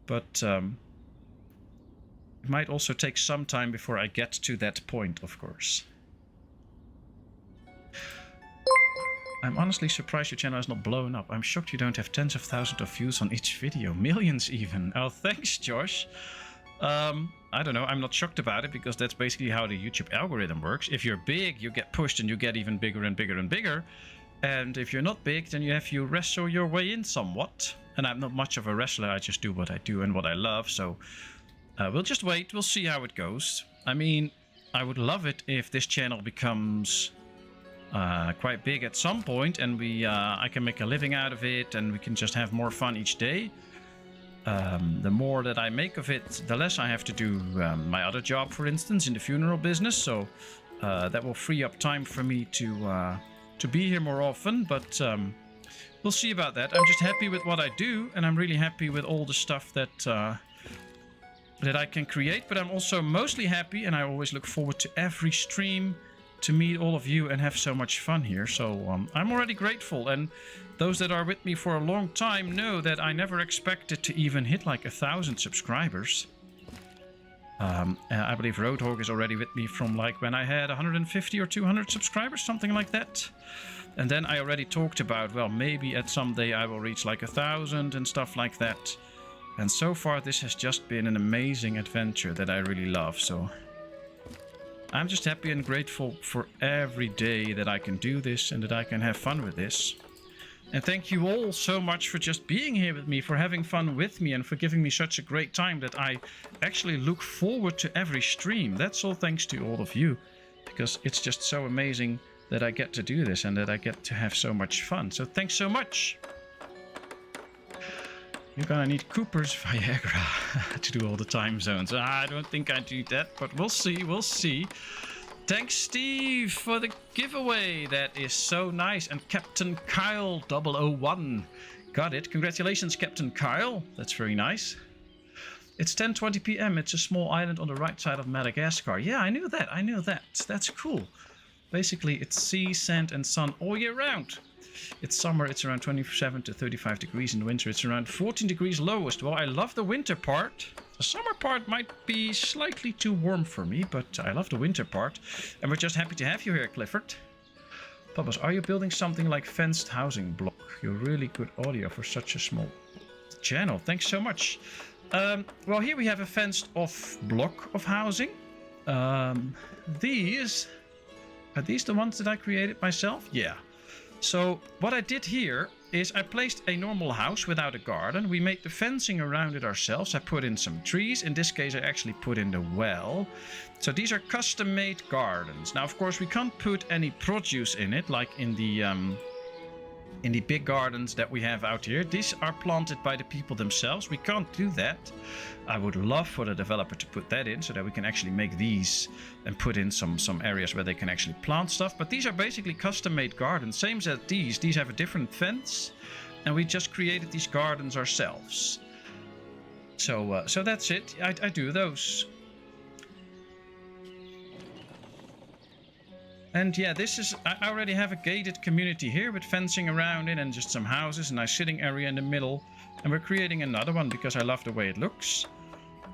But it might also take some time before I get to that point, of course. I'm honestly surprised your channel is not blowing up. I'm shocked you don't have tens of thousands of views on each video. Millions even. Oh, thanks, Josh. I don't know. I'm not shocked about it because that's basically how the YouTube algorithm works. If you're big, you get pushed and you get even bigger and bigger and bigger. And if you're not big, then you have to wrestle your way in somewhat. And I'm not much of a wrestler. I just do what I do and what I love. So we'll just wait. We'll see how it goes. I mean, I would love it if this channel becomes quite big at some point, and I can make a living out of it, and we can just have more fun each day. The more that I make of it, the less I have to do my other job, for instance, in the funeral business. So that will free up time for me to be here more often. But we'll see about that. I'm just happy with what I do, and I'm really happy with all the stuff that I can create. But I'm also mostly happy, and I always look forward to every stream to meet all of you and have so much fun here. So I'm already grateful, and those that are with me for a long time know that I never expected to even hit like 1,000 subscribers. I believe Roadhog is already with me from like when I had 150 or 200 subscribers, something like that. And then I already talked about, well, maybe at some day I will reach like 1,000 and stuff like that. And so far this has just been an amazing adventure that I really love. So I'm just happy and grateful for every day that I can do this and that I can have fun with this. And thank you all so much for just being here with me, for having fun with me, and for giving me such a great time that I actually look forward to every stream. That's all thanks to all of you, because it's just so amazing that I get to do this and that I get to have so much fun. So thanks so much. You're gonna need Cooper's Viagra to do all the time zones. I don't think I do that, but we'll see, we'll see. Thanks, Steve, for the giveaway. That is so nice. And Captain Kyle 001 got it. Congratulations, Captain Kyle. That's very nice. It's 10:20 p.m. It's a small island on the right side of Madagascar. Yeah, I knew that. I knew that. That's cool. Basically, it's sea, sand, and sun all year round. It's summer, it's around 27 to 35 degrees. In the winter, it's around 14 degrees lowest. Well, I love the winter part. The summer part might be slightly too warm for me, but I love the winter part. And we're just happy to have you here, Clifford. Papas, are you building something like fenced housing block? You're really good audio for such a small channel. Thanks so much. Well, here we have a fenced off block of housing. These... Are these the ones that I created myself? Yeah. So what I did here is I placed a normal house without a garden. We made the fencing around it ourselves. I put in some trees. In this case, I actually put in the well. So these are custom-made gardens. Now, of course, we can't put any produce in it, like in the big gardens that we have out here. These are planted by the people themselves. We can't do that. I would love for the developer to put that in so that we can actually make these and put in some areas where they can actually plant stuff. But these are basically custom-made gardens. Same as these. These have a different fence. And we just created these gardens ourselves. So that's it. I do those. And yeah, this is, I already have a gated community here with fencing around it and just some houses, a nice sitting area in the middle. And we're creating another one because I love the way it looks.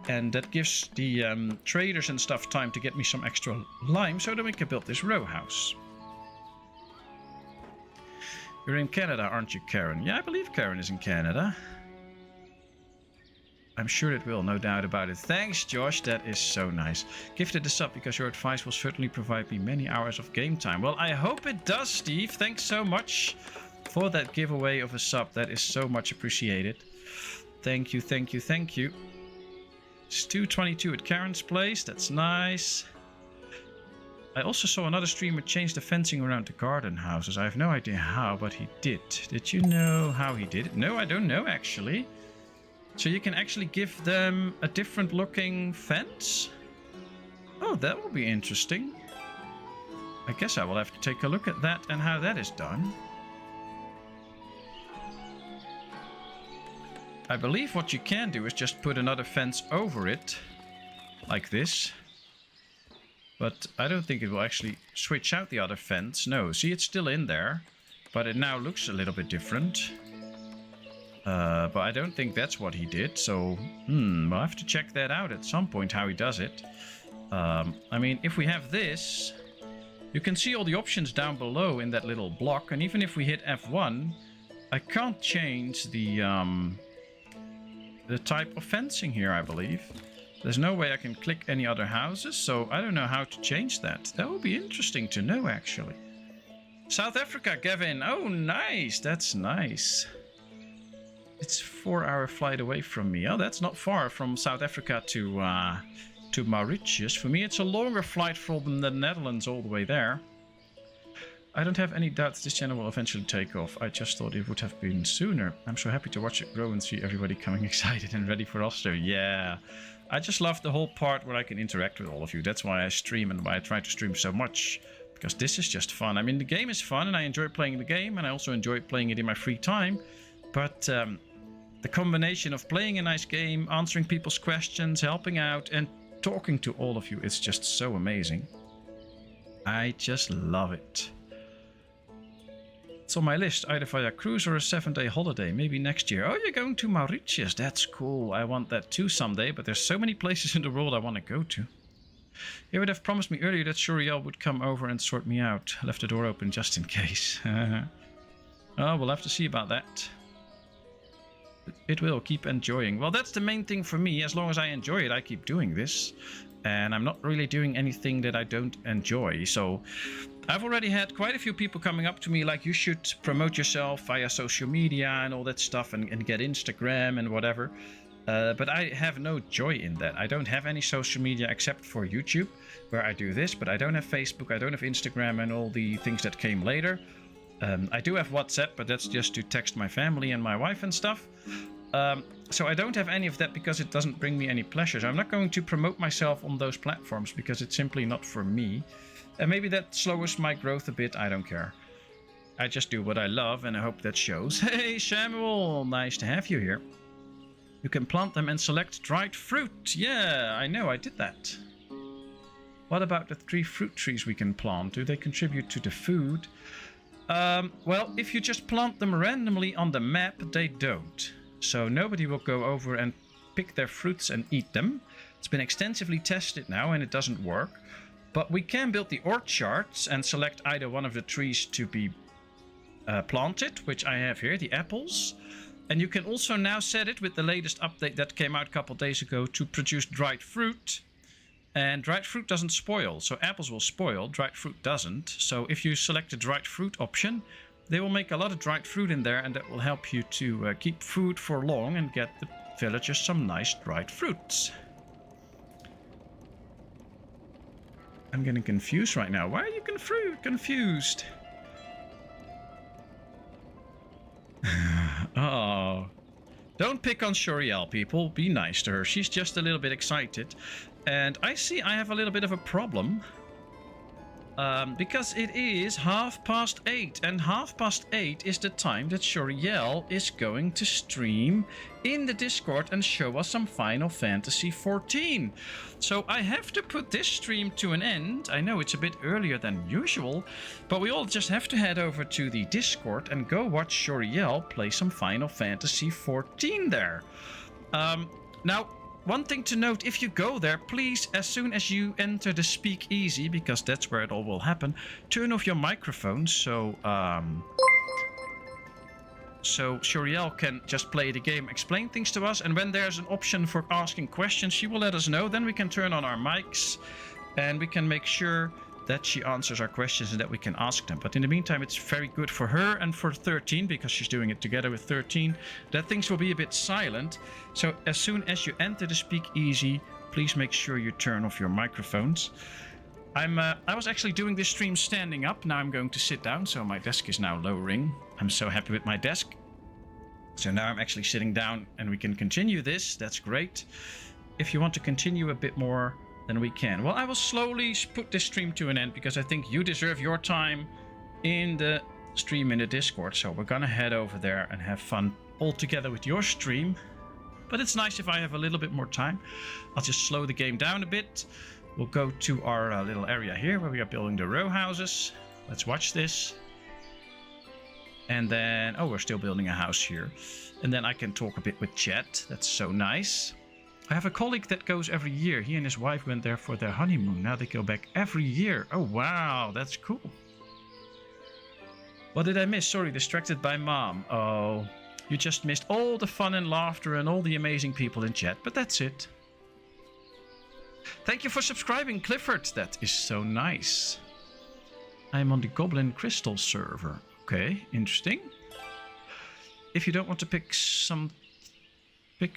And that gives the traders and stuff time to get me some extra lime so that we can build this row house. You're in Canada, aren't you, Karen? Yeah, I believe Karen is in Canada. I'm sure it will, no doubt about it. Thanks, Josh. That is so nice. Gifted a sub because your advice will certainly provide me many hours of game time. Well, I hope it does, Steve. Thanks so much for that giveaway of a sub. That is so much appreciated. Thank you, thank you, thank you. It's 2:22 at Karen's place. That's nice. I also saw another streamer change the fencing around the garden houses. I have no idea how, but he did. Did you know how he did it? No, I don't know, actually. So you can actually give them a different looking fence? Oh, that will be interesting. I guess I will have to take a look at that and how that is done. I believe what you can do is just put another fence over it, like this. But I don't think it will actually switch out the other fence. No, see, it's still in there, but it now looks a little bit different. But I don't think that's what he did, so we'll have to check that out at some point, how he does it. I mean, if we have this, you can see all the options down below in that little block, and even if we hit F1, I can't change the type of fencing here, I believe. There's no way I can click any other houses, so I don't know how to change that. That would be interesting to know, actually. South Africa, Gavin. Oh, nice. That's nice. It's a 4-hour flight away from me. Oh, that's not far from South Africa to Mauritius. For me, it's a longer flight from the Netherlands all the way there. I don't have any doubts this channel will eventually take off. I just thought it would have been sooner. I'm so happy to watch it grow and see everybody coming excited and ready for Ostriv. Yeah, I just love the whole part where I can interact with all of you. That's why I stream and why I try to stream so much. Because this is just fun. I mean, the game is fun and I enjoy playing the game. And I also enjoy playing it in my free time. But the combination of playing a nice game, answering people's questions, helping out, and talking to all of you is just so amazing. I just love it. It's on my list, either via cruise or a 7-day holiday, maybe next year. Oh, you're going to Mauritius. That's cool. I want that too someday, but there's so many places in the world I want to go to. He would have promised me earlier that Shuriel would come over and sort me out. Left the door open just in case. Oh, we'll have to see about that. It will. Keep enjoying. Well, that's the main thing for me. As long as I enjoy it, I keep doing this. And I'm not really doing anything that I don't enjoy. So I've already had quite a few people coming up to me like, you should promote yourself via social media and all that stuff and get Instagram and whatever. But I have no joy in that. I don't have any social media except for YouTube, where I do this. But I don't have Facebook, I don't have Instagram and all the things that came later. I do have WhatsApp, but that's just to text my family and my wife and stuff. So I don't have any of that because it doesn't bring me any pleasure. So I'm not going to promote myself on those platforms because it's simply not for me. And maybe that slows my growth a bit. I don't care. I just do what I love and I hope that shows. Hey, Samuel. Nice to have you here. You can plant them and select dried fruit. Yeah, I know, I did that. What about the 3 fruit trees we can plant? Do they contribute to the food? Well, if you just plant them randomly on the map, they don't. So nobody will go over and pick their fruits and eat them. It's been extensively tested now and it doesn't work. But we can build the orchards and select either one of the trees to be planted, which I have here, the apples. And you can also now set it with the latest update that came out a couple days ago to produce dried fruit. And dried fruit doesn't spoil, so apples will spoil, dried fruit doesn't. So if you select the dried fruit option, they will make a lot of dried fruit in there, and that will help you to keep food for long and get the villagers some nice dried fruits. I'm getting confused right now. Why are you confused? Oh. Don't pick on Shuriel, people. Be nice to her. She's just a little bit excited. And I see I have a little bit of a problem. Because it is 8:30. And 8:30 is the time that Shuriel is going to stream in the Discord and show us some Final Fantasy XIV. So I have to put this stream to an end. I know it's a bit earlier than usual, but we all just have to head over to the Discord and go watch Shuriel play some Final Fantasy XIV there. Now, one thing to note, if you go there, please, as soon as you enter the speakeasy, because that's where it all will happen, turn off your microphone so Shuriel can just play the game, explain things to us, and when there's an option for asking questions, she will let us know. Then we can turn on our mics and we can make sure that she answers our questions and that we can ask them. But in the meantime, it's very good for her and for 13, because she's doing it together with 13, that things will be a bit silent. So as soon as you enter the speakeasy, please make sure you turn off your microphones. I was actually doing this stream standing up. Now I'm going to sit down, so my desk is now lowering. I'm so happy with my desk. So now I'm actually sitting down and we can continue this. That's great. If you want to continue a bit more, then we can. Well, I will slowly put this stream to an end because I think you deserve your time in the stream in the Discord. So we're gonna head over there and have fun all together with your stream. But it's nice if I have a little bit more time. I'll just slow the game down a bit. We'll go to our little area here where we are building the row houses. Let's watch this. And then, oh, we're still building a house here. And then I can talk a bit with chat. That's so nice. I have a colleague that goes every year. He and his wife went there for their honeymoon. Now they go back every year. Oh, wow. That's cool. What did I miss? Sorry, distracted by mom. Oh, you just missed all the fun and laughter and all the amazing people in chat. But that's it. Thank you for subscribing, Clifford. That is so nice. I'm on the Goblin Crystal server. Okay, interesting. If you don't want to pick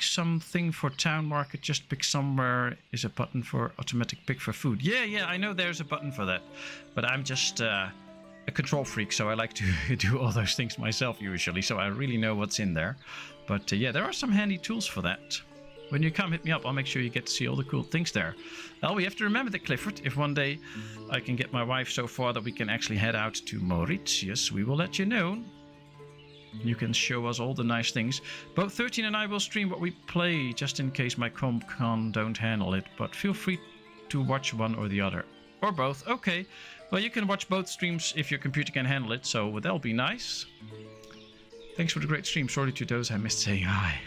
something for town market, just pick somewhere is a button for automatic pick for food. Yeah, I know there's a button for that. But I'm just a control freak, so I like to do all those things myself usually. So I really know what's in there. But yeah, there are some handy tools for that. When you come, hit me up. I'll make sure you get to see all the cool things there. Well, we have to remember that, Clifford. If one day I can get my wife so far that we can actually head out to Mauritius, we will let you know. You can show us all the nice things. Both 13 and I will stream what we play, just in case my ComCon don't handle it. But feel free to watch one or the other. Or both. Okay. Well, you can watch both streams if your computer can handle it, so that'll be nice. Thanks for the great stream. Sorry to those I missed saying hi.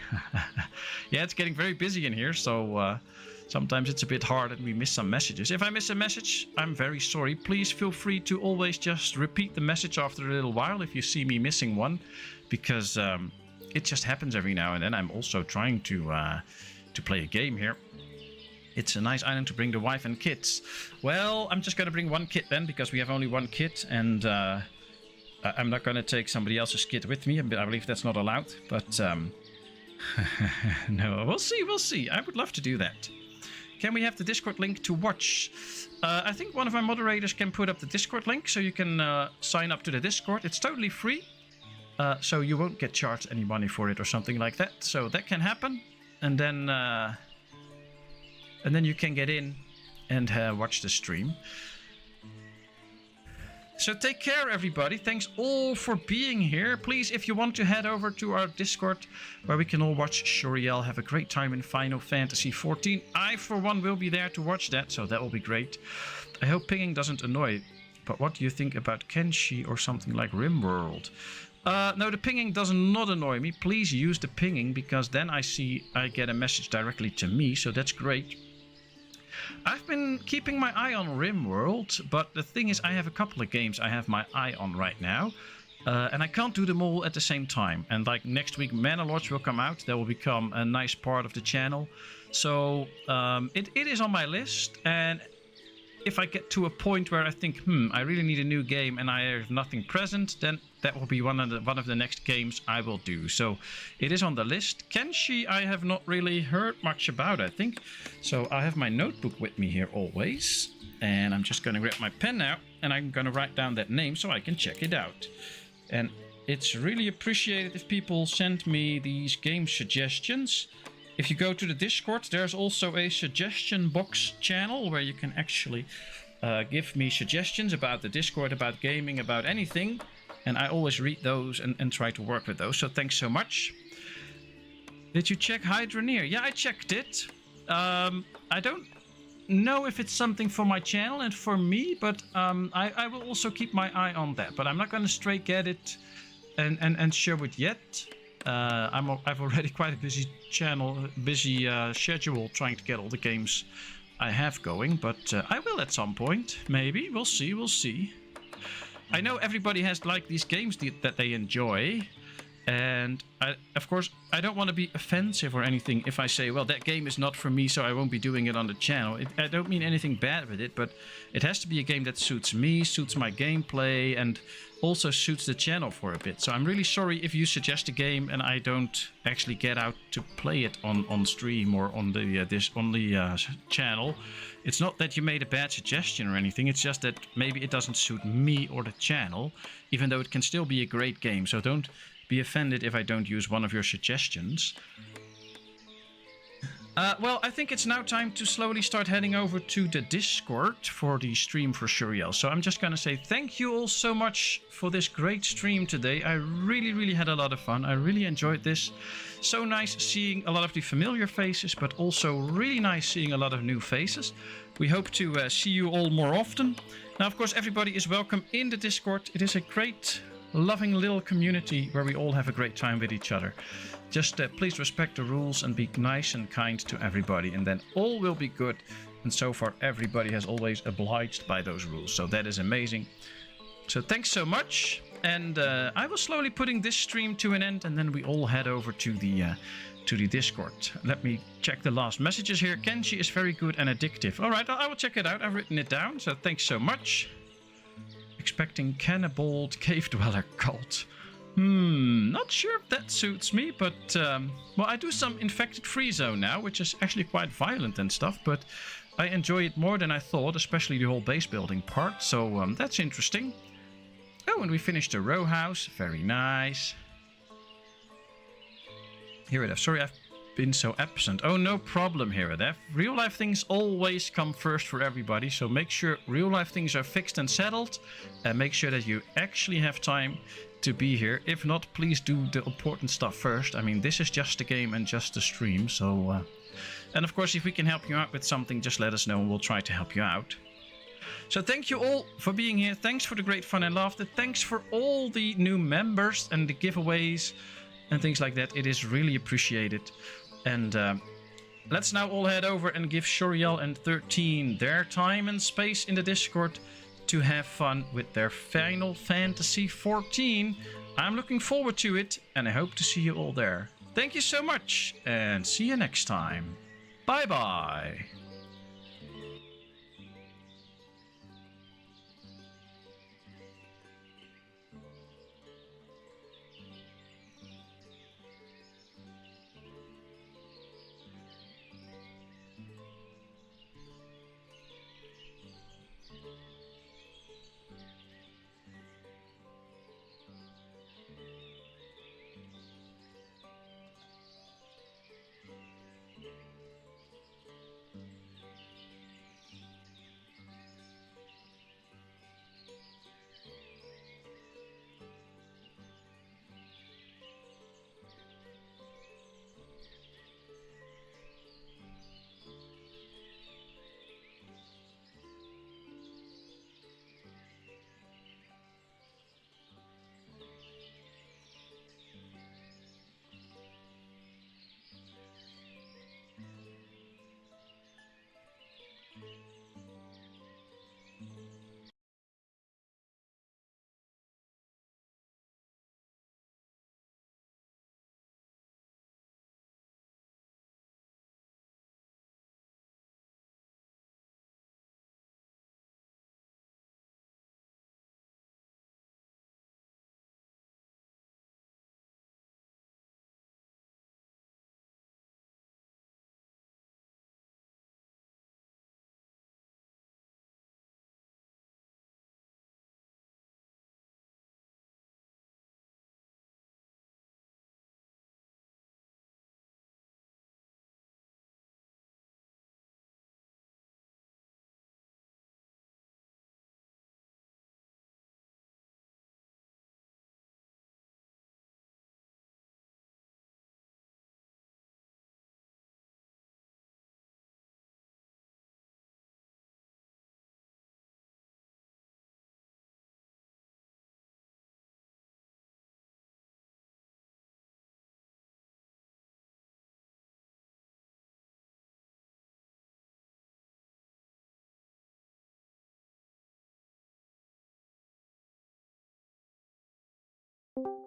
Yeah, it's getting very busy in here, so sometimes it's a bit hard and we miss some messages. If I miss a message, I'm very sorry. Please feel free to always just repeat the message after a little while if you see me missing one, because it just happens every now and then. I'm also trying to play a game here. It's a nice island to bring the wife and kids. Well, I'm just going to bring one kid then, because we have only one kid, and I'm not going to take somebody else's kid with me. I believe that's not allowed, but no, we'll see. I would love to do that. Can we have the Discord link to watch? I think one of our moderators can put up the Discord link, so you can sign up to the Discord. It's totally free, so you won't get charged any money for it or something like that. So that can happen, and then you can get in and watch the stream. So take care, everybody. Thanks all for being here. Please, if you want to head over to our Discord, where we can all watch Shuriel have a great time in Final Fantasy XIV. I, for one, will be there to watch that, so that will be great. I hope pinging doesn't annoy. But what do you think about Kenshi or something like RimWorld? No, the pinging does not annoy me. Please use the pinging, because then I get a message directly to me, so that's great. I've been keeping my eye on RimWorld, but the thing is I have a couple of games I have my eye on right now. And I can't do them all at the same time. And like next week, Manalords will come out. That will become a nice part of the channel. So it is on my list. And if I get to a point where I think, I really need a new game and I have nothing present, then that will be one of the next games I will do. So it is on the list. Kenshi, I have not really heard much about, I think. So I have my notebook with me here always. And I'm just going to grab my pen now and I'm going to write down that name so I can check it out. And it's really appreciated if people send me these game suggestions. If you go to the Discord, there's also a suggestion box channel where you can actually give me suggestions about the Discord, about gaming, about anything. And I always read those and try to work with those. So thanks so much. Did you check Hydroneer? Yeah, I checked it. I don't know if it's something for my channel and for me, but I will also keep my eye on that. But I'm not going to straight get it and show it yet. I've already quite a busy schedule trying to get all the games I have going, but I will at some point, maybe. We'll see. I know everybody has like these games that they enjoy, and of course I don't want to be offensive or anything if I say, well, that game is not for me, so I won't be doing it on the channel. I don't mean anything bad with it, but it has to be a game that suits me, suits my gameplay, and also suits the channel for a bit. So I'm really sorry if you suggest a game and I don't actually get out to play it on stream or on the channel. It's not that you made a bad suggestion or anything. It's just that maybe it doesn't suit me or the channel, even though it can still be a great game. So don't be offended if I don't use one of your suggestions. Well, I think it's now time to slowly start heading over to the Discord for the stream for Shuriel. So I'm just going to say thank you all so much for this great stream today. I really had a lot of fun. I really enjoyed this. So nice seeing a lot of the familiar faces, but also really nice seeing a lot of new faces. We hope to see you all more often. Now, of course, everybody is welcome in the Discord. It is a great, loving little community where we all have a great time with each other. Just please respect the rules and be nice and kind to everybody, and then all will be good. And so far, everybody has always obliged by those rules, so that is amazing. So thanks so much, and I will slowly putting this stream to an end, and then we all head over to the Discord. Let me check the last messages here. Kenshi is very good and addictive. All right, I will check it out. I've written it down, so thanks so much. Expecting Cannibal Cave Dweller cult. Not sure if that suits me, but well, I do some Infected Free Zone now, which is actually quite violent and stuff, but I enjoy it more than I thought, especially the whole base building part, so that's interesting. Oh, and we finished the Rowhouse. Very nice. Here it is. Sorry I've been so absent. Oh, no problem, Hiradef. Real life things always come first for everybody, so make sure real life things are fixed and settled, and make sure that you actually have time to be here. If not, please do the important stuff first. I mean, this is just a game and just a stream, so and of course, if we can help you out with something, just let us know and we'll try to help you out. So thank you all for being here. Thanks for the great fun and laughter. Thanks for all the new members and the giveaways and things like that. It is really appreciated. And let's now all head over and give Shuriel and 13 their time and space in the Discord to have fun with their Final Fantasy XIV. I'm looking forward to it, and I hope to see you all there. Thank you so much, and see you next time. Bye bye.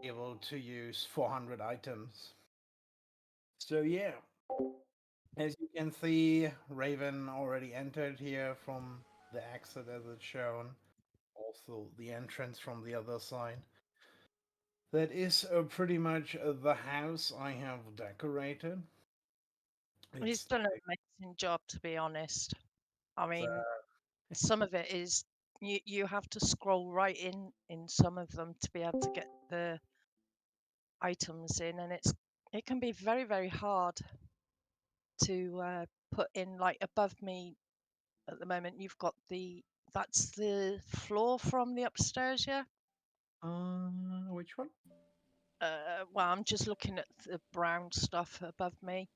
able to use 400 items. So yeah, as you can see, Raven already entered here from the exit as it's shown. Also, the entrance from the other side. That is pretty much the house I have decorated. He's It's done an like amazing job, to be honest. I the mean, some of it is you have to scroll right in some of them to be able to get the items in, and it can be very, very hard to put in. Like above me at the moment, you've got that's the floor from the upstairs, yeah. which one? Well, I'm just looking at the brown stuff above me.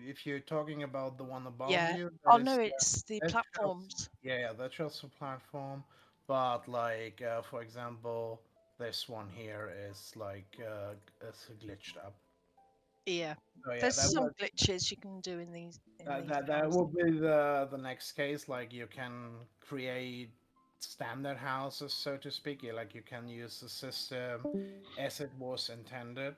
If you're talking about the one above Yeah. you, Oh that no, is it's the that shows, platforms. yeah, that shows the platform. But like, for example, this one here is like it's glitched up. Yeah. So yeah, There's some glitches you can do in these that ones. would be the next case. Like you can create standard houses, so to speak. Yeah, like you can use the system as it was intended.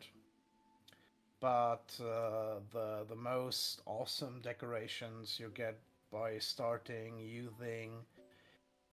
But the most awesome decorations you get by starting using